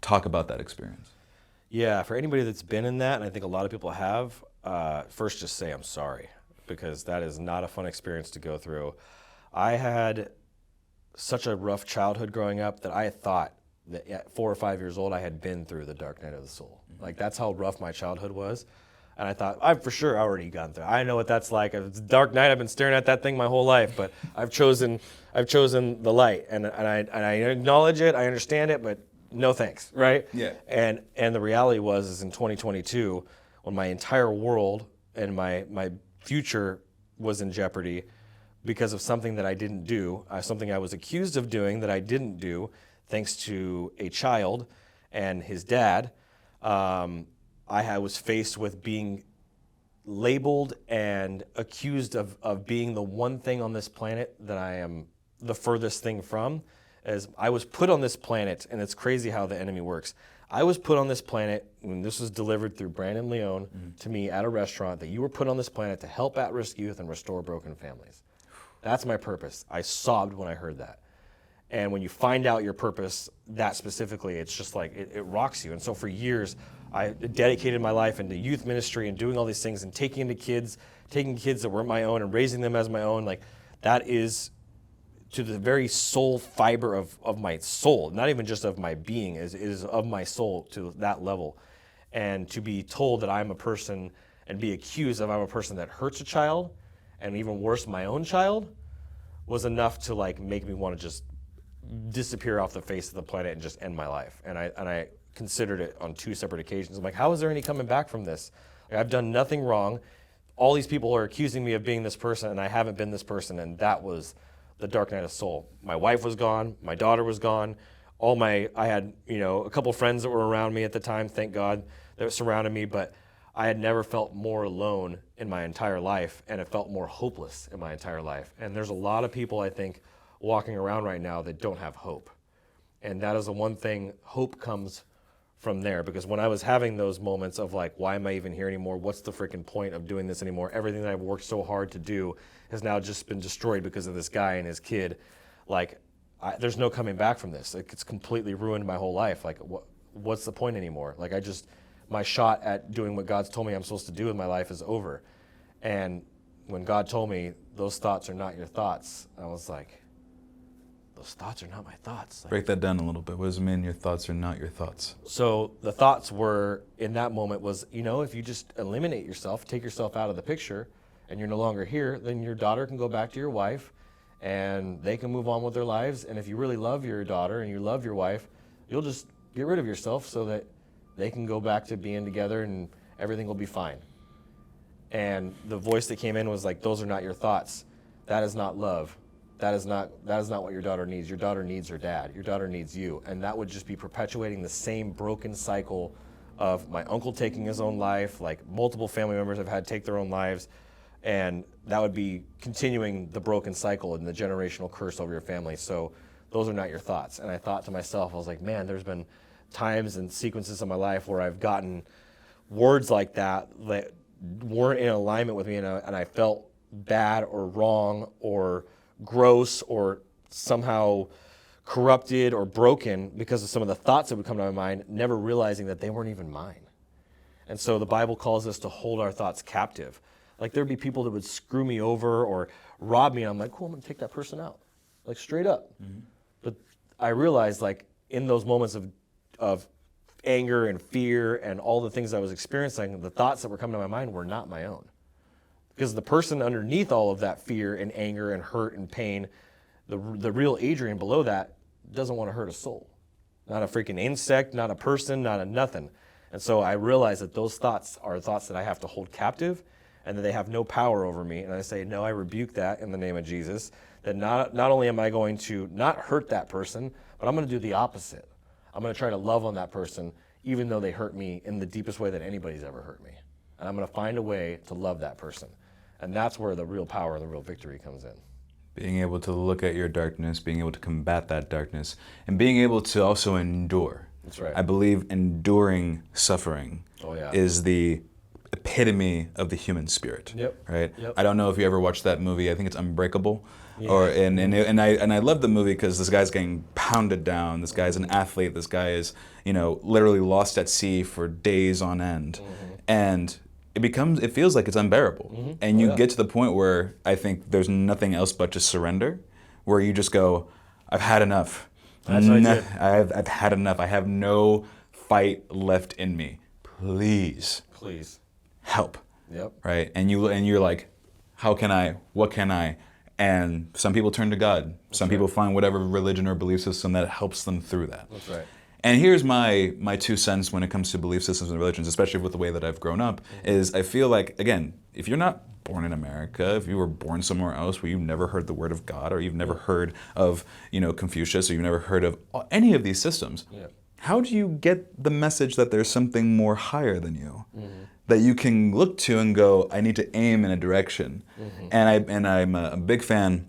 Talk about that experience. Yeah, for anybody that's been in that, and I think a lot of people have, first just say I'm sorry, because that is not a fun experience to go through. I had such a rough childhood growing up that I thought that at 4 or 5 years old I had been through the dark night of the soul. Like, that's how rough my childhood was. And I thought, I've for sure already gone through it. I know what that's like. It's a dark night. I've been staring at that thing my whole life, but I've chosen the light, and I acknowledge it. I understand it, but no thanks, right? Yeah. And the reality is in 2022, when my entire world and my future was in jeopardy because of something that I didn't do, something I was accused of doing that I didn't do, thanks to a child and his dad. I was faced with being labeled and accused of being the one thing on this planet that I am the furthest thing from. As I was put on this planet, and it's crazy how the enemy works. I was put on this planet, and this was delivered through Brandon Leone to me at a restaurant, that you were put on this planet to help at-risk youth and restore broken families. That's my purpose. I sobbed when I heard that. And when you find out your purpose, that specifically, it's just like, it rocks you. And so for years, I dedicated my life into youth ministry and doing all these things and taking kids that weren't my own and raising them as my own. Like, that is to the very soul fiber of my soul, not even just of my being, is of my soul to that level. And to be told that I'm a person and be accused of I'm a person that hurts a child, and even worse, my own child, was enough to like make me want to just disappear off the face of the planet and just end my life. And I considered it on 2 separate occasions. I'm like, how is there any coming back from this? Like, I've done nothing wrong. All these people are accusing me of being this person, and I haven't been this person. And that was the dark night of soul. My wife was gone. My daughter was gone. I had, a couple friends that were around me at the time, thank God, that surrounded me, but I had never felt more alone in my entire life, and it felt more hopeless in my entire life. And there's a lot of people, I think, walking around right now that don't have hope. And that is the one thing, hope comes from there, because when I was having those moments of like, why am I even here anymore? What's the freaking point of doing this anymore? Everything that I've worked so hard to do has now just been destroyed because of this guy and his kid. Like, there's no coming back from this. Like, it's completely ruined my whole life. Like, what's the point anymore? Like, my shot at doing what God's told me I'm supposed to do with my life is over. And when God told me those thoughts are not your thoughts, I was like, those thoughts are not my thoughts. Like, Break that down a little bit. What does it mean your thoughts are not your thoughts? so the thoughts were, in that moment was, if you just eliminate yourself, take yourself out of the picture, and you're no longer here, then your daughter can go back to your wife, and they can move on with their lives. And if you really love your daughter and you love your wife, you'll just get rid of yourself so that they can go back to being together and everything will be fine. And the voice that came in was like, those are not your thoughts. That is not love. That is not what your daughter needs. Your daughter needs her dad. Your daughter needs you. And that would just be perpetuating the same broken cycle of my uncle taking his own life, like multiple family members have had take their own lives. And that would be continuing the broken cycle and the generational curse over your family. So those are not your thoughts. And I thought to myself, I was like, man, there's been times and sequences of my life where I've gotten words like that weren't in alignment with me, and I felt bad or wrong or gross or somehow corrupted or broken because of some of the thoughts that would come to my mind, never realizing that they weren't even mine. And so the Bible calls us to hold our thoughts captive. Like, there'd be people that would screw me over or rob me, and I'm like, cool, I'm gonna take that person out, like straight up. Mm-hmm. But I realized, like, in those moments of anger and fear and all the things I was experiencing, the thoughts that were coming to my mind were not my own. Because the person underneath all of that fear and anger and hurt and pain, the real Adrian below that doesn't want to hurt a soul. Not a freaking insect, not a person, not a nothing. And so I realized that those thoughts are thoughts that I have to hold captive and that they have no power over me. And I say, no, I rebuke that in the name of Jesus. That not only am I going to not hurt that person, but I'm going to do the opposite. I'm going to try to love on that person even though they hurt me in the deepest way that anybody's ever hurt me. And I'm going to find a way to love that person. And that's where the real power and the real victory comes in. Being able to look at your darkness, being able to combat that darkness, and being able to also endure. That's right. I believe enduring suffering is the epitome of the human spirit. Yep. Right? Yep. I don't know if you ever watched that movie. I think it's Unbreakable. Yeah. And I love the movie because this guy's getting pounded down. This guy's an athlete. This guy is, literally lost at sea for days on end. Mm-hmm. And it feels like it's unbearable. Mm-hmm. And you get to the point where I think there's nothing else but to surrender, where you just go, I've had enough. That's what I did. I've had enough. I have no fight left in me. Please help. Yep. Right? And you're like, how can I? What can I? And some people turn to God. Some people find whatever religion or belief system that helps them through that. That's right. And here's my 2 cents when it comes to belief systems and religions, especially with the way that I've grown up, is I feel like, again, if you're not born in America, if you were born somewhere else where you've never heard the word of God, or you've never heard of, Confucius, or you've never heard of any of these systems, how do you get the message that there's something more higher than you? Mm-hmm. That you can look to and go, I need to aim in a direction. Mm-hmm. And I'm a big fan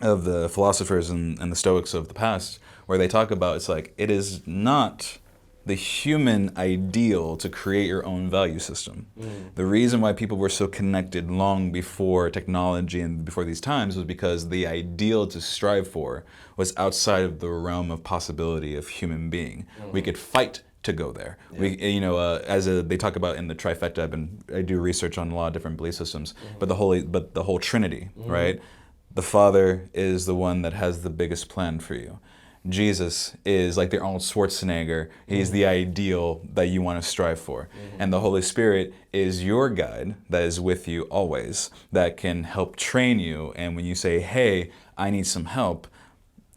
of the philosophers and the Stoics of the past, where they talk about, it's like, it is not the human ideal to create your own value system. Mm. The reason why people were so connected long before technology and before these times was because the ideal to strive for was outside of the realm of possibility of human being. Mm. We could fight to go there. Yeah. They talk about in the trifecta, I do research on a lot of different belief systems, but the whole Trinity, right? The Father is the one that has the biggest plan for you. Jesus is like the Arnold Schwarzenegger. He's the ideal that you want to strive for. And the Holy Spirit is your guide that is with you always, that can help train you. And when you say, hey, I need some help,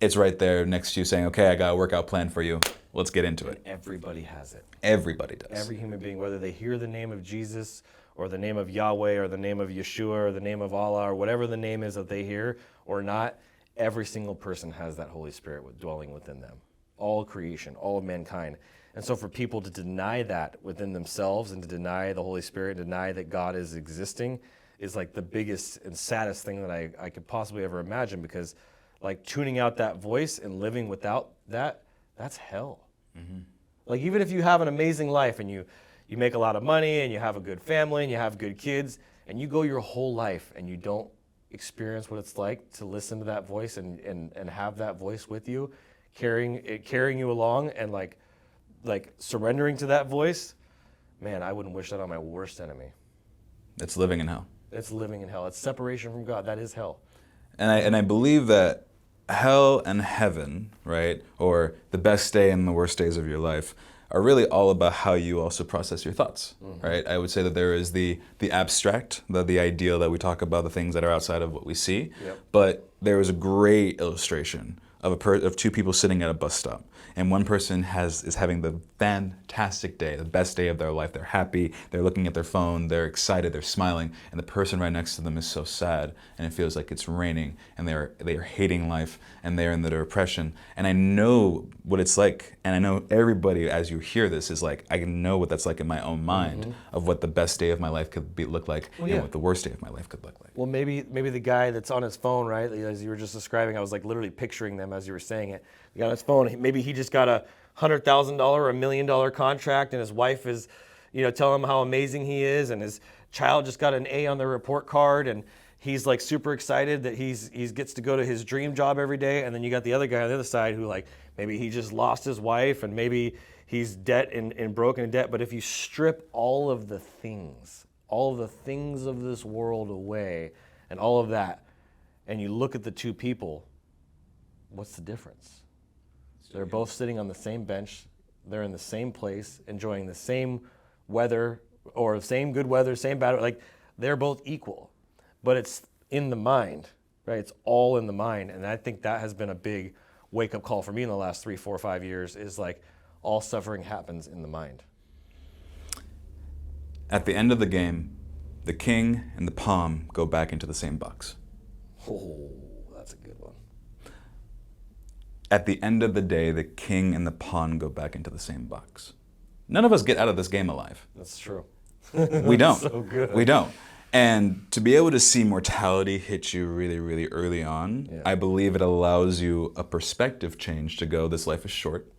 it's right there next to you saying, okay, I got a workout plan for you. Let's get into it. Everybody has it. Everybody does. Every human being, whether they hear the name of Jesus or the name of Yahweh or the name of Yeshua or the name of Allah or whatever the name is that they hear or not, every single person has that Holy Spirit dwelling within them. All creation, all of mankind. And so for people to deny that within themselves and to deny the Holy Spirit, deny that God is existing, is like the biggest and saddest thing that I could possibly ever imagine, because like tuning out that voice and living without that, that's hell. Like even if you have an amazing life and you make a lot of money and you have a good family and you have good kids and you go your whole life and you don't experience what it's like to listen to that voice and have that voice with you, carrying you along and like surrendering to that voice, man, I wouldn't wish that on my worst enemy. It's living in hell. It's living in hell. It's separation from God. That is hell. And I believe that hell and heaven, right, or the best day and the worst days of your life, are really all about how you also process your thoughts, right? I would say that there is the abstract, the ideal that we talk about, the things that are outside of what we see. Yep. But there was a great illustration of two people sitting at a bus stop, and one person is having the fantastic day, the best day of their life. They're happy, they're looking at their phone, they're excited, they're smiling, and the person right next to them is so sad, and it feels like it's raining, and they are hating life, and they're in the depression. And I know what it's like, and I know everybody, as you hear this, is like, I know what that's like in my own mind of what the best day of my life could look like, and what the worst day of my life could look like. Well, maybe the guy that's on his phone, right, as you were just describing, I was like literally picturing them as you were saying it. The guy on his phone, maybe he just got a $100,000 or $1 million contract, and his wife is, telling him how amazing he is, and his child just got an A on their report card, and he's like super excited that he gets to go to his dream job every day. And then you got the other guy on the other side who like maybe he just lost his wife, and maybe he's broken in debt. But if you strip all of the things of this world away, and all of that, and you look at the two people, what's the difference? They're both sitting on the same bench. They're in the same place, enjoying the same weather, or same good weather, same bad weather. Like, they're both equal. But it's in the mind, right? It's all in the mind. And I think that has been a big wake-up call for me in the last 3, 4, 5 years, is like all suffering happens in the mind. At the end of the game, the king and the pawn go back into the same box. Oh, that's a good one. At the end of the day, the king and the pawn go back into the same box. None of us get out of this game alive. That's true. We don't. So good. We don't. And to be able to see mortality hit you really, really early on, I believe it allows you a perspective change to go, this life is short.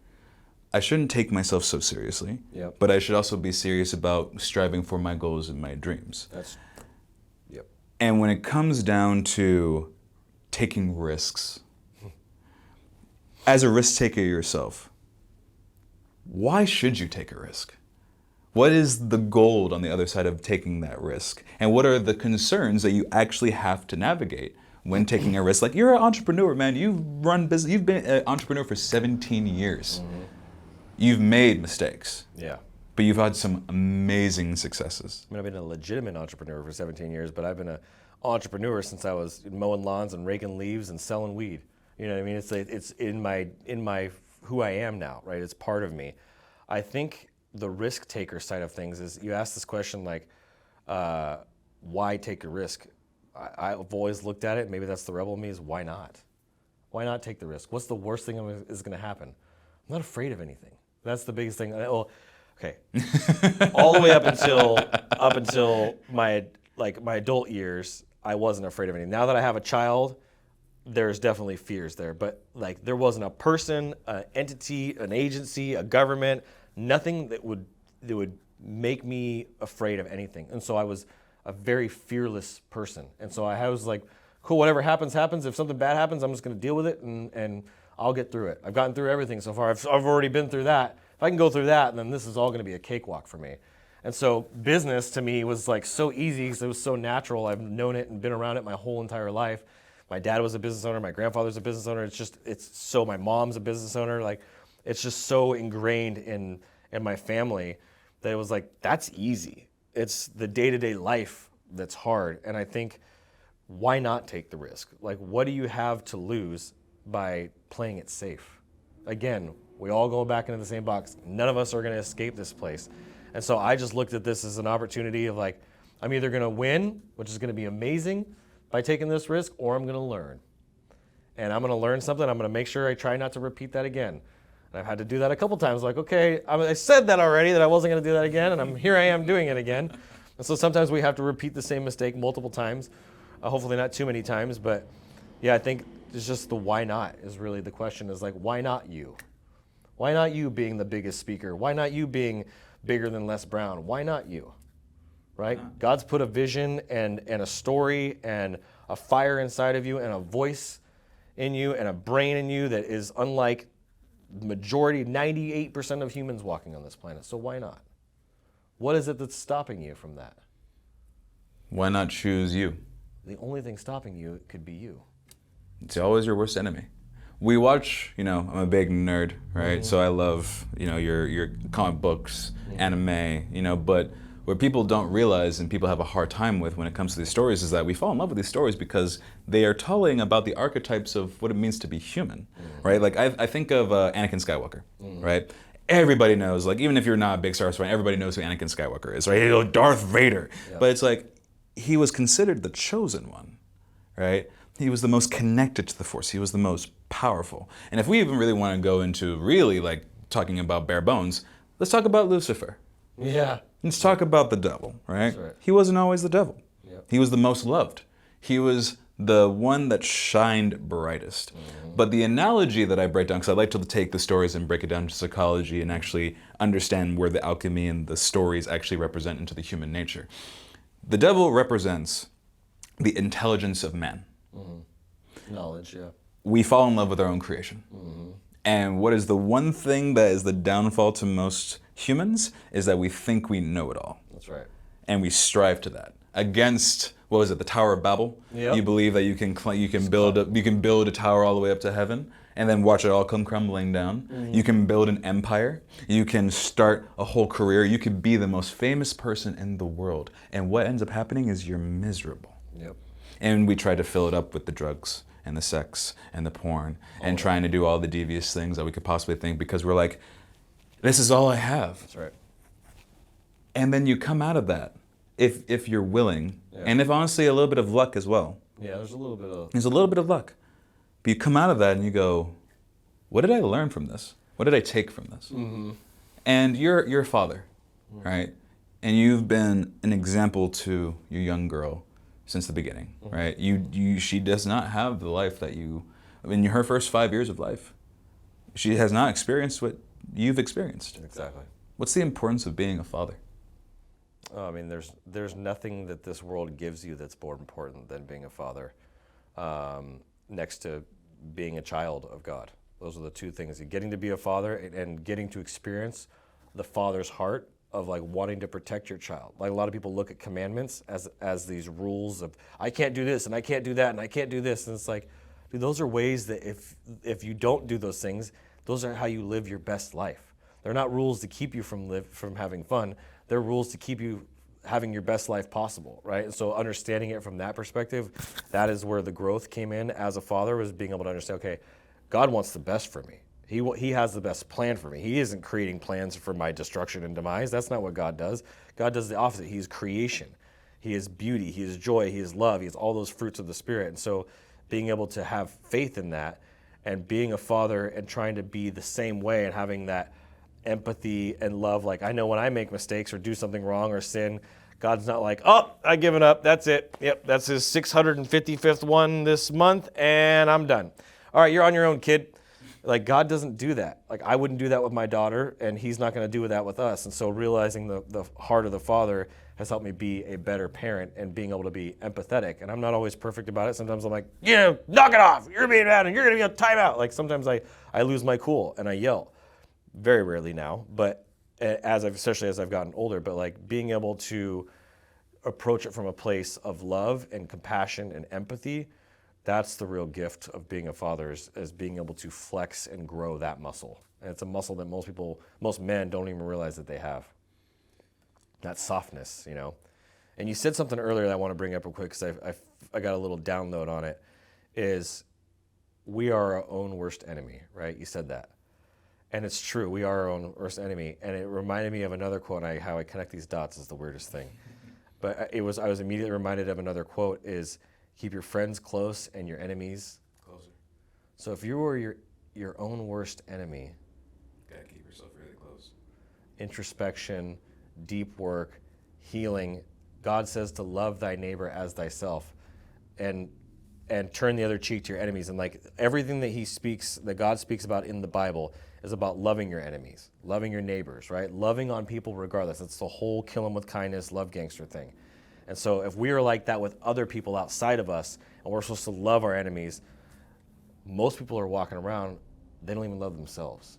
I shouldn't take myself so seriously, but I should also be serious about striving for my goals and my dreams. And when it comes down to taking risks, as a risk taker yourself, why should you take a risk? What is the gold on the other side of taking that risk? And what are the concerns that you actually have to navigate when taking a risk? Like, you're an entrepreneur, man. You've run business. You've been an entrepreneur for 17 years. You've made mistakes. Yeah. But you've had some amazing successes. I mean, I've been a legitimate entrepreneur for 17 years, but I've been an entrepreneur since I was mowing lawns and raking leaves and selling weed. You know what I mean? It's in my who I am now, right? It's part of me. I think the risk taker side of things is, you ask this question like, why take a risk? I've always looked at it, maybe that's the rebel in me, is why not? Why not take the risk? What's the worst thing is going to happen? I'm not afraid of anything. That's the biggest thing. Well, okay, all the way up until my adult years, I wasn't afraid of anything. Now that I have a child, there's definitely fears there. But like, there wasn't a person, an entity, an agency, a government, nothing that would make me afraid of anything. And so I was a very fearless person. And so I was like, cool, whatever happens, happens. If something bad happens, I'm just going to deal with it, and I'll get through it. I've gotten through everything so far. I've already been through that. If I can go through that, then this is all going to be a cakewalk for me. And so business to me was like so easy because it was so natural. I've known it and been around it my whole entire life. my dad was a business owner, my grandfather's a business owner. My mom's a business owner. Like, it's just so ingrained in my family that it was like, that's easy. It's the day-to-day life that's hard. And I think, why not take the risk? Like, what do you have to lose by playing it safe? Again, we all go back into the same box. None of us are going to escape this place. And so I just looked at this as an opportunity of like, I'm either going to win, which is going to be amazing by taking this risk, or I'm going to learn. And I'm going to learn something. I'm going to make sure I try not to repeat that again. And I've had to do that a couple times. Like, okay, I said that already, that I wasn't going to do that again, and here I am doing it again. And so sometimes we have to repeat the same mistake multiple times. Hopefully not too many times, but yeah, I think it's just the why not is really the question, is like, why not you? Why not you being the biggest speaker? Why not you being bigger than Les Brown? Why not you? Right? Yeah. God's put a vision and a story and a fire inside of you and a voice in you and a brain in you that is unlike majority, 98% of humans walking on this planet. So why not? What is it that's stopping you from that? Why not choose you? The only thing stopping you could be you. It's always your worst enemy. We watch, I'm a big nerd, right? So I love, your comic books, anime, but what people don't realize and people have a hard time with when it comes to these stories is that we fall in love with these stories because they are telling about the archetypes of what it means to be human, right? Like I think of Anakin Skywalker, right? Everybody knows, like even if you're not a big Star Wars fan, everybody knows who Anakin Skywalker is, right? Darth Vader. Yeah. But it's like, he was considered the chosen one, right? He was the most connected to the Force. He was the most powerful. And if we even really want to go into really like talking about bare bones, let's talk about Lucifer. Yeah. Let's talk about the devil, right? That's right. He wasn't always the devil. Yep. He was the most loved. He was the one that shined brightest. But the analogy that I break down, because I like to take the stories and break it down to psychology and actually understand where the alchemy and the stories actually represent into the human nature. The devil represents the intelligence of man. Knowledge, yeah. We fall in love with our own creation. And what is the one thing that is the downfall to most humans is that we think we know it all. That's right. And we strive to that. Against, what was it, the Tower of Babel? Yep. You believe that you can build a tower all the way up to heaven and then watch it all come crumbling down. You can build an empire. You can start a whole career. You could be the most famous person in the world. And what ends up happening is you're miserable. Yep. And we try to fill it up with the drugs and the sex and the porn and trying to do all the devious things that we could possibly think because we're like, this is all I have. That's right. And then you come out of that if you're willing, and if honestly a little bit of luck as well. Yeah, there's a little bit of luck. But you come out of that and you go, what did I learn from this? What did I take from this? And you're a father, right? And you've been an example to your young girl since the beginning, right? She does not have the life that in her first 5 years of life, she has not experienced what you've experienced. Exactly. What's the importance of being a father? I mean, there's nothing that this world gives you that's more important than being a father, next to being a child of God. Those are the two things. Getting to be a father and getting to experience the father's heart of like wanting to protect your child. Like a lot of people look at commandments as these rules of, I can't do this and I can't do that and I can't do this. And it's like, dude, those are ways that if you don't do those things, those are how you live your best life. They're not rules to keep you from having fun. They're rules to keep you having your best life possible, right? And so understanding it from that perspective, that is where the growth came in as a father, was being able to understand, okay, God wants the best for me. He has the best plan for me. He isn't creating plans for my destruction and demise. That's not what God does. God does the opposite. He's creation. He is beauty. He is joy. He is love. He has all those fruits of the Spirit. And so being able to have faith in that and being a father and trying to be the same way and having that empathy and love. Like, I know when I make mistakes or do something wrong or sin, God's not like, oh, I've given up. That's it. Yep, that's his 655th one this month, and I'm done. All right, you're on your own, kid. Like, God doesn't do that. Like, I wouldn't do that with my daughter, and he's not going to do that with us. And so realizing the heart of the Father has helped me be a better parent and being able to be empathetic. And I'm not always perfect about it. Sometimes I'm like, knock it off. You're being bad, and you're going to be on timeout. Like, sometimes I lose my cool, and I yell. Very rarely now, but especially as I've gotten older, but like being able to approach it from a place of love and compassion and empathy That's the real gift of being a father is being able to flex and grow that muscle. And it's a muscle that most men don't even realize that they have. That softness, And you said something earlier that I want to bring up real quick because I got a little download on it, is we are our own worst enemy, right? You said that. And it's true, we are our own worst enemy. And it reminded me of another quote, and how I connect these dots is the weirdest thing. But I was immediately reminded of another quote is, keep your friends close and your enemies closer. So if you were your own worst enemy, gotta keep yourself really close. Introspection, deep work, healing. God says to love thy neighbor as thyself, and turn the other cheek to your enemies. And like everything that God speaks about in the Bible is about loving your enemies, loving your neighbors, right? Loving on people regardless. It's the whole kill them with kindness, love gangster thing. And so if we are like that with other people outside of us, and we're supposed to love our enemies, most people are walking around, they don't even love themselves.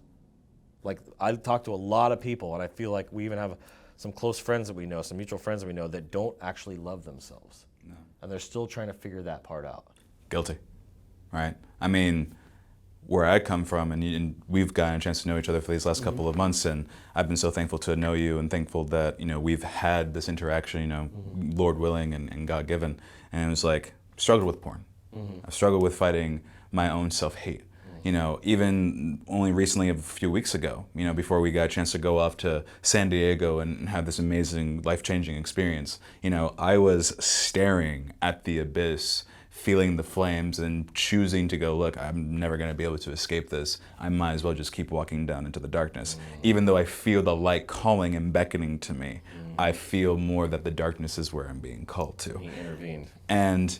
Like I talk to a lot of people, and I feel like we even have some close friends that we know, some mutual friends that we know that don't actually love themselves. No. And they're still trying to figure that part out. Guilty, right? I mean, where I come from, and we've gotten a chance to know each other for these last couple of months, and I've been so thankful to know you and thankful that, we've had this interaction, Lord willing and God given. And it was like, struggled with porn. I've struggled with fighting my own self-hate. Even only recently, a few weeks ago, before we got a chance to go off to San Diego and have this amazing, life-changing experience, I was staring at the abyss, feeling the flames and choosing to go, look, I'm never going to be able to escape this. I might as well just keep walking down into the darkness. Even though I feel the light calling and beckoning to me, I feel more that the darkness is where I'm being called to. He intervened. And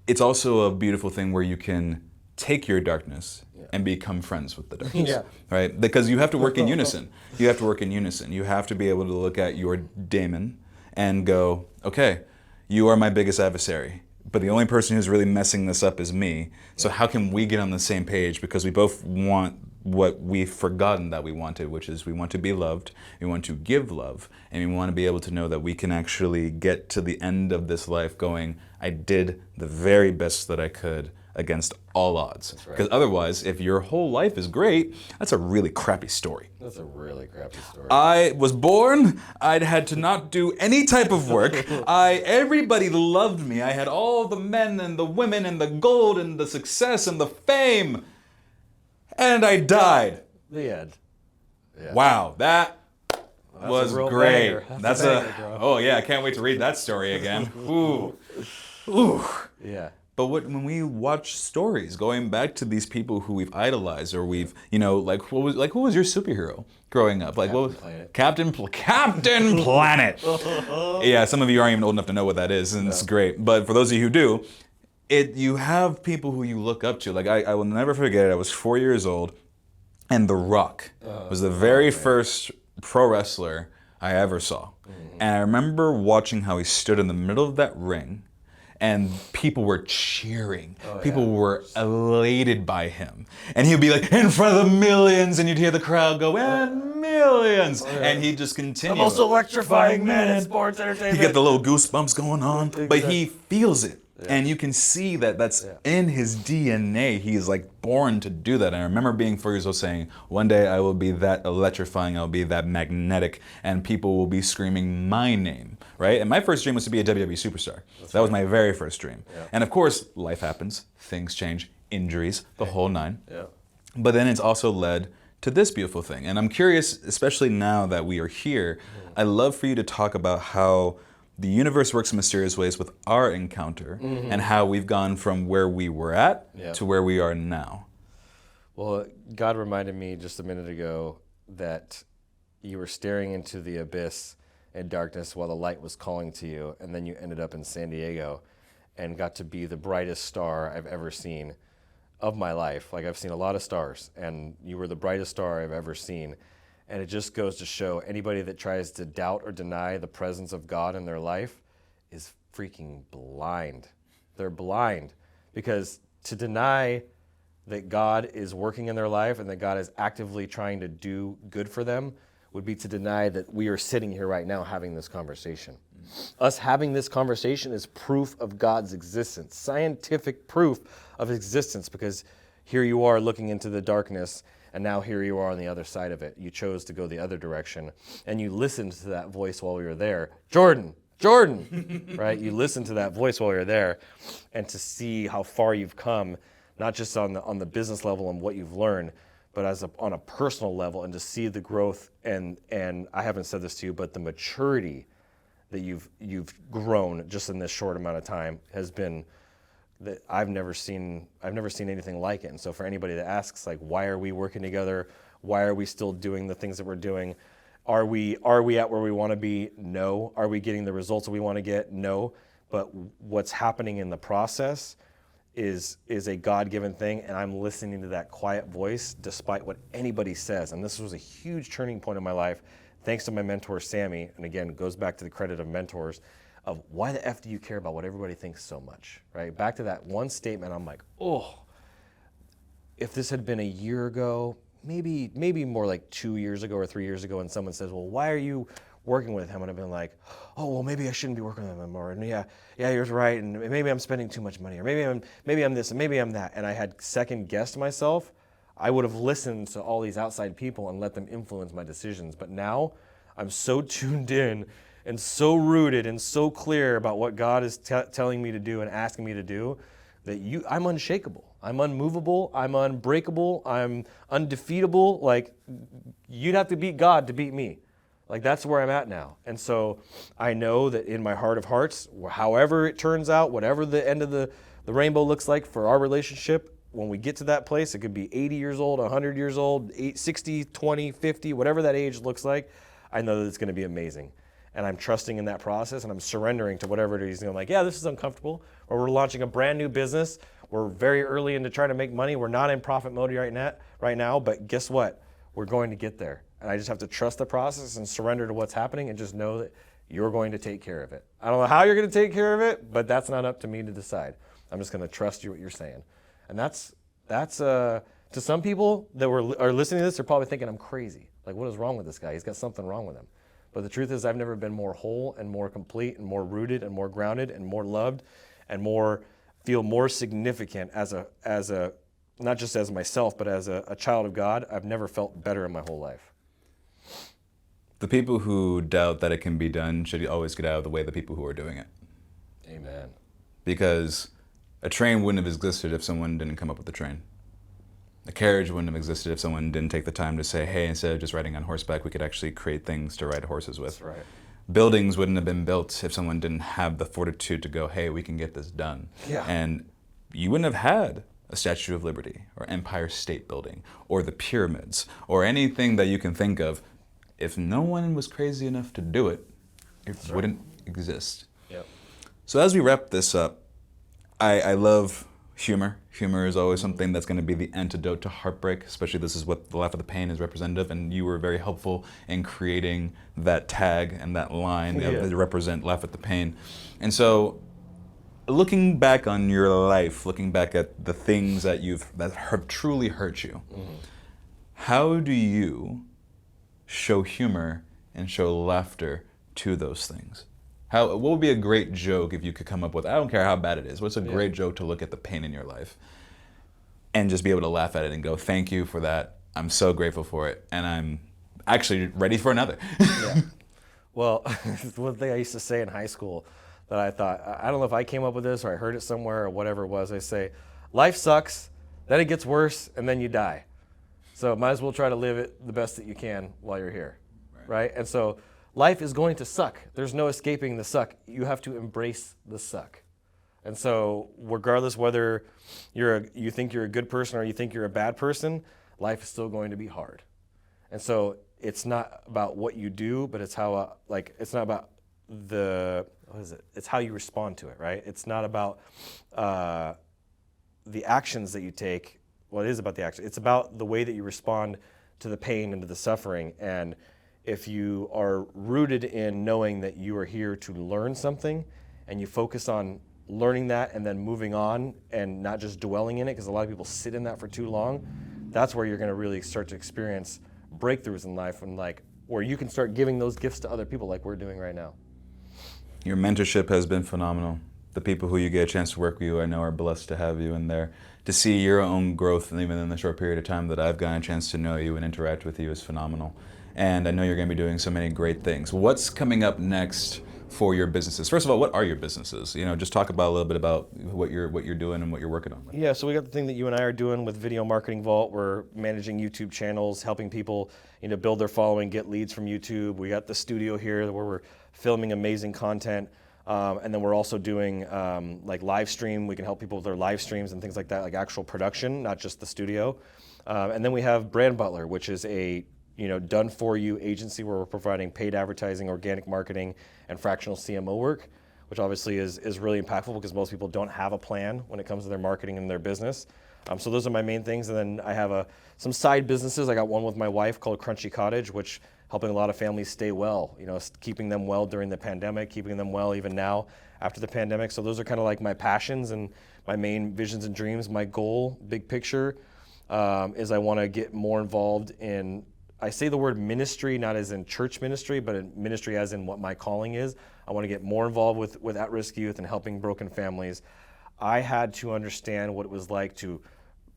it's also a beautiful thing where you can take your darkness and become friends with the darkness, right? Because you have to work in unison. You have to work in unison. You have to be able to look at your daemon and go, okay, you are my biggest adversary, but the only person who's really messing this up is me. So how can we get on the same page? Because we both want what we've forgotten that we wanted, which is we want to be loved, we want to give love, and we want to be able to know that we can actually get to the end of this life going, I did the very best that I could against all odds. Because otherwise, if your whole life is great, that's a really crappy story. That's a really crappy story. I was born, I'd had to not do any type of work. Everybody loved me. I had all the men and the women and the gold and the success and the fame. And I died. The end. Yeah. Wow, that was great. That's oh yeah, I can't wait to read that story again. Ooh. Ooh. Yeah. But when we watch stories, going back to these people who we've idolized, or we've, who was your superhero growing up? Like, Captain Planet. Yeah, some of you aren't even old enough to know what that is, and it's great. But for those of you who do, you have people who you look up to. Like, I will never forget it. I was 4 years old, and The Rock was the very first pro wrestler I ever saw. And I remember watching how he stood in the middle of that ring, and people were cheering. People were elated by him. And he'd be like, in front of the millions, and you'd hear the crowd go, and millions. And he'd just continue. The most electrifying man in sports entertainment. You get the little goosebumps going on, but he feels it. And you can see that that's in his DNA. He is like born to do that. And I remember being 4 years old saying, one day I will be that electrifying, I'll be that magnetic, and people will be screaming my name, right? And my first dream was to be a WWE superstar. That was my very first dream. And of course, life happens, things change, injuries, the whole nine. But then it's also led to this beautiful thing. And I'm curious, especially now that we are here, I'd love for you to talk about how the universe works in mysterious ways with our encounter and how we've gone from where we were at to where we are now. Well, God reminded me just a minute ago that you were staring into the abyss and darkness while the light was calling to you, and then you ended up in San Diego and got to be the brightest star I've ever seen of my life. Like, I've seen a lot of stars, and you were the brightest star I've ever seen. And it just goes to show anybody that tries to doubt or deny the presence of God in their life is freaking blind. They're blind, because to deny that God is working in their life and that God is actively trying to do good for them would be to deny that we are sitting here right now having this conversation. Us having this conversation is proof of God's existence, scientific proof of existence, because here you are looking into the darkness, and now here you are on the other side of it. You chose to go the other direction, and you listened to that voice while we were there. Jorden, right? You listened to that voice while you're there, and to see how far you've come, not just on the business level and what you've learned, but on a personal level, and to see the growth and I haven't said this to you, but the maturity that you've grown just in this short amount of time has been that I've never seen anything like it. And so for anybody that asks, like, why are we working together? Why are we still doing the things that we're doing? Are we at where we want to be? No. Are we getting the results that we want to get? No. But what's happening in the process is a God-given thing, and I'm listening to that quiet voice despite what anybody says. And this was a huge turning point in my life, thanks to my mentor, Sammy. And again, it goes back to the credit of mentors, of why the F do you care about what everybody thinks so much, right? Back to that one statement, I'm like, oh, if this had been a year ago, maybe more like 2 years ago or 3 years ago, and someone says, well, why are you working with him? And I've been like, oh, well, maybe I shouldn't be working with him anymore. And yeah, you're right. And maybe I'm spending too much money, or maybe I'm this, and maybe I'm that. And I had second guessed myself. I would have listened to all these outside people and let them influence my decisions. But now I'm so tuned in and so rooted and so clear about what God is telling me to do and asking me to do, that I'm unshakable. I'm unmovable. I'm unbreakable. I'm undefeatable. Like, you'd have to beat God to beat me. Like, that's where I'm at now. And so I know that in my heart of hearts, however it turns out, whatever the end of the rainbow looks like for our relationship, when we get to that place, it could be 80 years old, 100 years old, 60, 20, 50, whatever that age looks like, I know that it's going to be amazing. And I'm trusting in that process, and I'm surrendering to whatever it is. I'm like, yeah, this is uncomfortable. Or we're launching a brand new business. We're very early into trying to make money. We're not in profit mode right now, but guess what? We're going to get there. And I just have to trust the process and surrender to what's happening, and just know that you're going to take care of it. I don't know how you're going to take care of it, but that's not up to me to decide. I'm just going to trust you what you're saying. And that's to some people that are listening to this, they're probably thinking I'm crazy. Like, what is wrong with this guy? He's got something wrong with him. But the truth is, I've never been more whole and more complete and more rooted and more grounded and more loved and feel more significant as a not just as myself, but as a child of God. I've never felt better in my whole life. The people who doubt that it can be done should always get out of the way of the people who are doing it. Amen. Because a train wouldn't have existed if someone didn't come up with the train. A carriage wouldn't have existed if someone didn't take the time to say, hey, instead of just riding on horseback, we could actually create things to ride horses with. That's right. Buildings wouldn't have been built if someone didn't have the fortitude to go, hey, we can get this done. Yeah. And you wouldn't have had a Statue of Liberty or Empire State Building or the pyramids or anything that you can think of if no one was crazy enough to do it. It wouldn't exist. Yep. So as we wrap this up, I love humor. Humor is always something that's going to be the antidote to heartbreak, especially this is what the Laugh of the Pain is representative, and you were very helpful in creating that tag and that line to represent Laugh at the Pain. And so looking back on your life, looking back at the things that have truly hurt you, how do you show humor and show laughter to those things? What would be a great joke if you could come up with, I don't care how bad it is, what's a great joke to look at the pain in your life and just be able to laugh at it and go, thank you for that. I'm so grateful for it. And I'm actually ready for another. Yeah. Well, one thing I used to say in high school that I thought, I don't know if I came up with this or I heard it somewhere or whatever it was. I say, life sucks, then it gets worse, and then you die. So might as well try to live it the best that you can while you're here, right? And so life is going to suck. There's no escaping the suck. You have to embrace the suck. And so regardless whether you think you're a good person or you think you're a bad person, life is still going to be hard. And so it's not about what you do, but it's how, it's not about it's how you respond to it, right? It's not about the actions that you take. Well, it is about the action. It's about the way that you respond to the pain and to the suffering. And if you are rooted in knowing that you are here to learn something and you focus on learning that and then moving on and not just dwelling in it, because a lot of people sit in that for too long, that's where you're going to really start to experience breakthroughs in life, and where you can start giving those gifts to other people like we're doing right now. Your mentorship has been phenomenal. The people who you get a chance to work with you, I know, are blessed to have you in there. To see your own growth, and even in the short period of time that I've gotten a chance to know you and interact with you, is phenomenal. And I know you're going to be doing so many great things. What's coming up next for your businesses? First of all, what are your businesses? Just talk about a little bit about what you're doing and what you're working on. Yeah, so we got the thing that you and I are doing with Video Marketing Vault. We're managing YouTube channels, helping people, build their following, get leads from YouTube. We got the studio here where we're filming amazing content. And then we're also doing like live stream. We can help people with their live streams and things like that, like actual production, not just the studio. And then we have Brand Butler, which is a done for you agency where we're providing paid advertising, organic marketing, and fractional CMO work, which obviously is really impactful because most people don't have a plan when it comes to their marketing and their business. So those are my main things. And then I have some side businesses. I got one with my wife called Crunchy Cottage, which helping a lot of families stay well, keeping them well during the pandemic, keeping them well even now after the pandemic. So those are kind of like my passions and my main visions and dreams. My goal, big picture, is I want to get more involved in, I say the word ministry, not as in church ministry, but in ministry as in what my calling is. I want to get more involved with at-risk youth and helping broken families. I had to understand what it was like to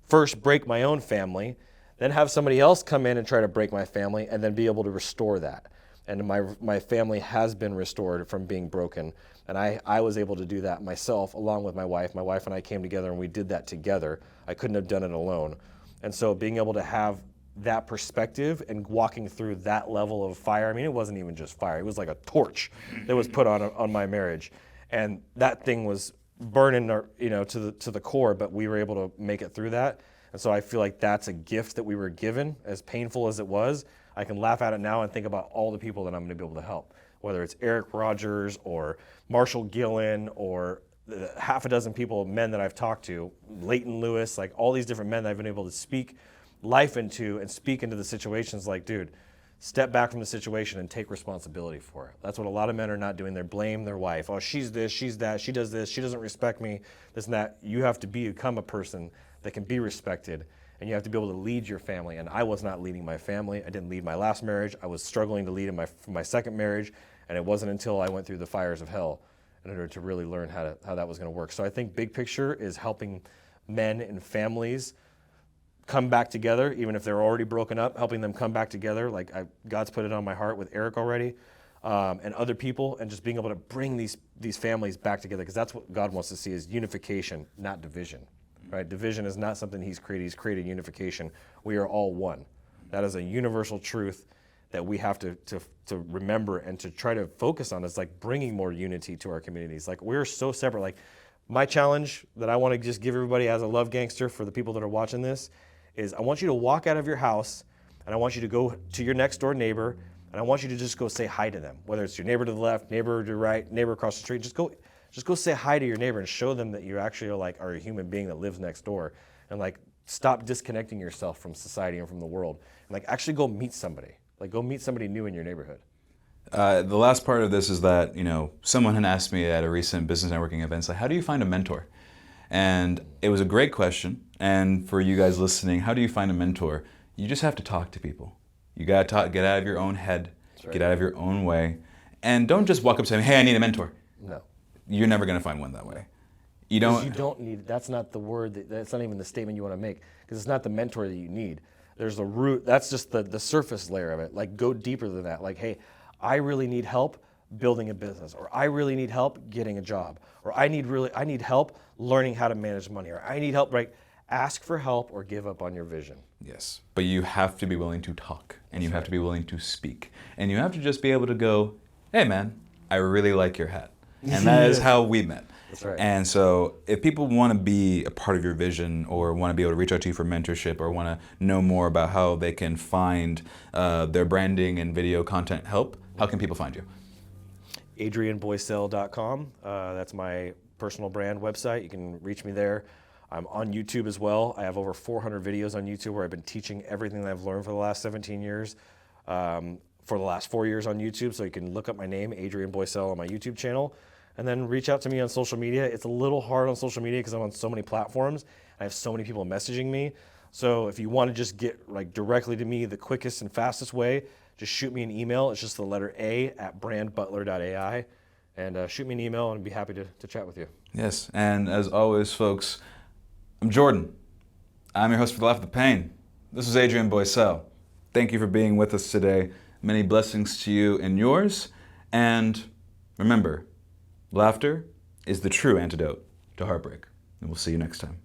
first break my own family, then have somebody else come in and try to break my family, and then be able to restore that. And my family has been restored from being broken. And I was able to do that myself along with my wife. My wife and I came together and we did that together. I couldn't have done it alone. And so being able to have that perspective and walking through that level of fire, I mean, it wasn't even just fire. It was like a torch that was put on my marriage. And that thing was burning to the core, but we were able to make it through that. And so I feel like that's a gift that we were given, as painful as it was. I can laugh at it now and think about all the people that I'm going to be able to help, whether it's Eric Rogers or Marshall Gillen or half a dozen people, men that I've talked to, Leighton Lewis, like all these different men that I've been able to speak life into and speak into the situations. Like, dude, step back from the situation and take responsibility for it. That's what a lot of men are not doing. They blame their wife. Oh, she's this, she's that, she does this, she doesn't respect me, this and that. You have to become a person that can be respected, and you have to be able to lead your family. And I was not leading my family. I didn't lead my last marriage. I was struggling to lead in my second marriage, and it wasn't until I went through the fires of hell in order to really learn how that was going to work. So I think big picture is helping men and families come back together, even if they're already broken up, helping them come back together. Like God's put it on my heart with Eric already, and other people, and just being able to bring these families back together, because that's what God wants to see, is unification, not division. Right? Division is not something He's created. He's created unification. We are all one. That is a universal truth that we have to remember and to try to focus on. Is like bringing more unity to our communities. Like, we're so separate. Like, my challenge that I want to just give everybody as a love gangster for the people that are watching this is, I want you to walk out of your house and I want you to go to your next door neighbor and I want you to just go say hi to them. Whether it's your neighbor to the left, neighbor to the right, neighbor across the street, just go say hi to your neighbor and show them that you actually are a human being that lives next door. And like, stop disconnecting yourself from society and from the world. And like, actually go meet somebody. Like, go meet somebody new in your neighborhood. The last part of this is that, someone had asked me at a recent business networking event, like, how do you find a mentor? And it was a great question. And for you guys listening, how do you find a mentor? You just have to talk to people. You got to get out of your own head, get out of your own way. And don't just walk up saying, hey, I need a mentor. No. You're never going to find one that way. You don't need, that's not the word, that's not even the statement you want to make, because it's not the mentor that you need. There's a root, that's just the surface layer of it. Like, go deeper than that. Like, hey, I really need help building a business, or I really need help getting a job, or I need help learning how to manage money, or I need help, right? Ask for help or give up on your vision. Yes, but you have to be willing to talk, and you have to be willing to speak, and you have to just be able to go, hey man, I really like your hat. And that is how we met. That's right. And so if people want to be a part of your vision, or want to be able to reach out to you for mentorship, or want to know more about how they can find their branding and video content help, how can people find you? AdrianBoysel.com. That's my personal brand website. You can reach me there. I'm on YouTube as well. I have over 400 videos on YouTube where I've been teaching everything that I've learned for the last 17 years, for the last 4 years on YouTube. So you can look up my name, Adrian Boysel, on my YouTube channel, and then reach out to me on social media. It's a little hard on social media because I'm on so many platforms. I have so many people messaging me. So if you want to just get like directly to me, the quickest and fastest way, just shoot me an email. It's just the letter A at brandbutler.ai, And shoot me an email, and I'd be happy to chat with you. Yes, and as always, folks, I'm Jordan. I'm your host for The Laugh of the Pain. This is Adrian Boysel. Thank you for being with us today. Many blessings to you and yours. And remember, laughter is the true antidote to heartbreak. And we'll see you next time.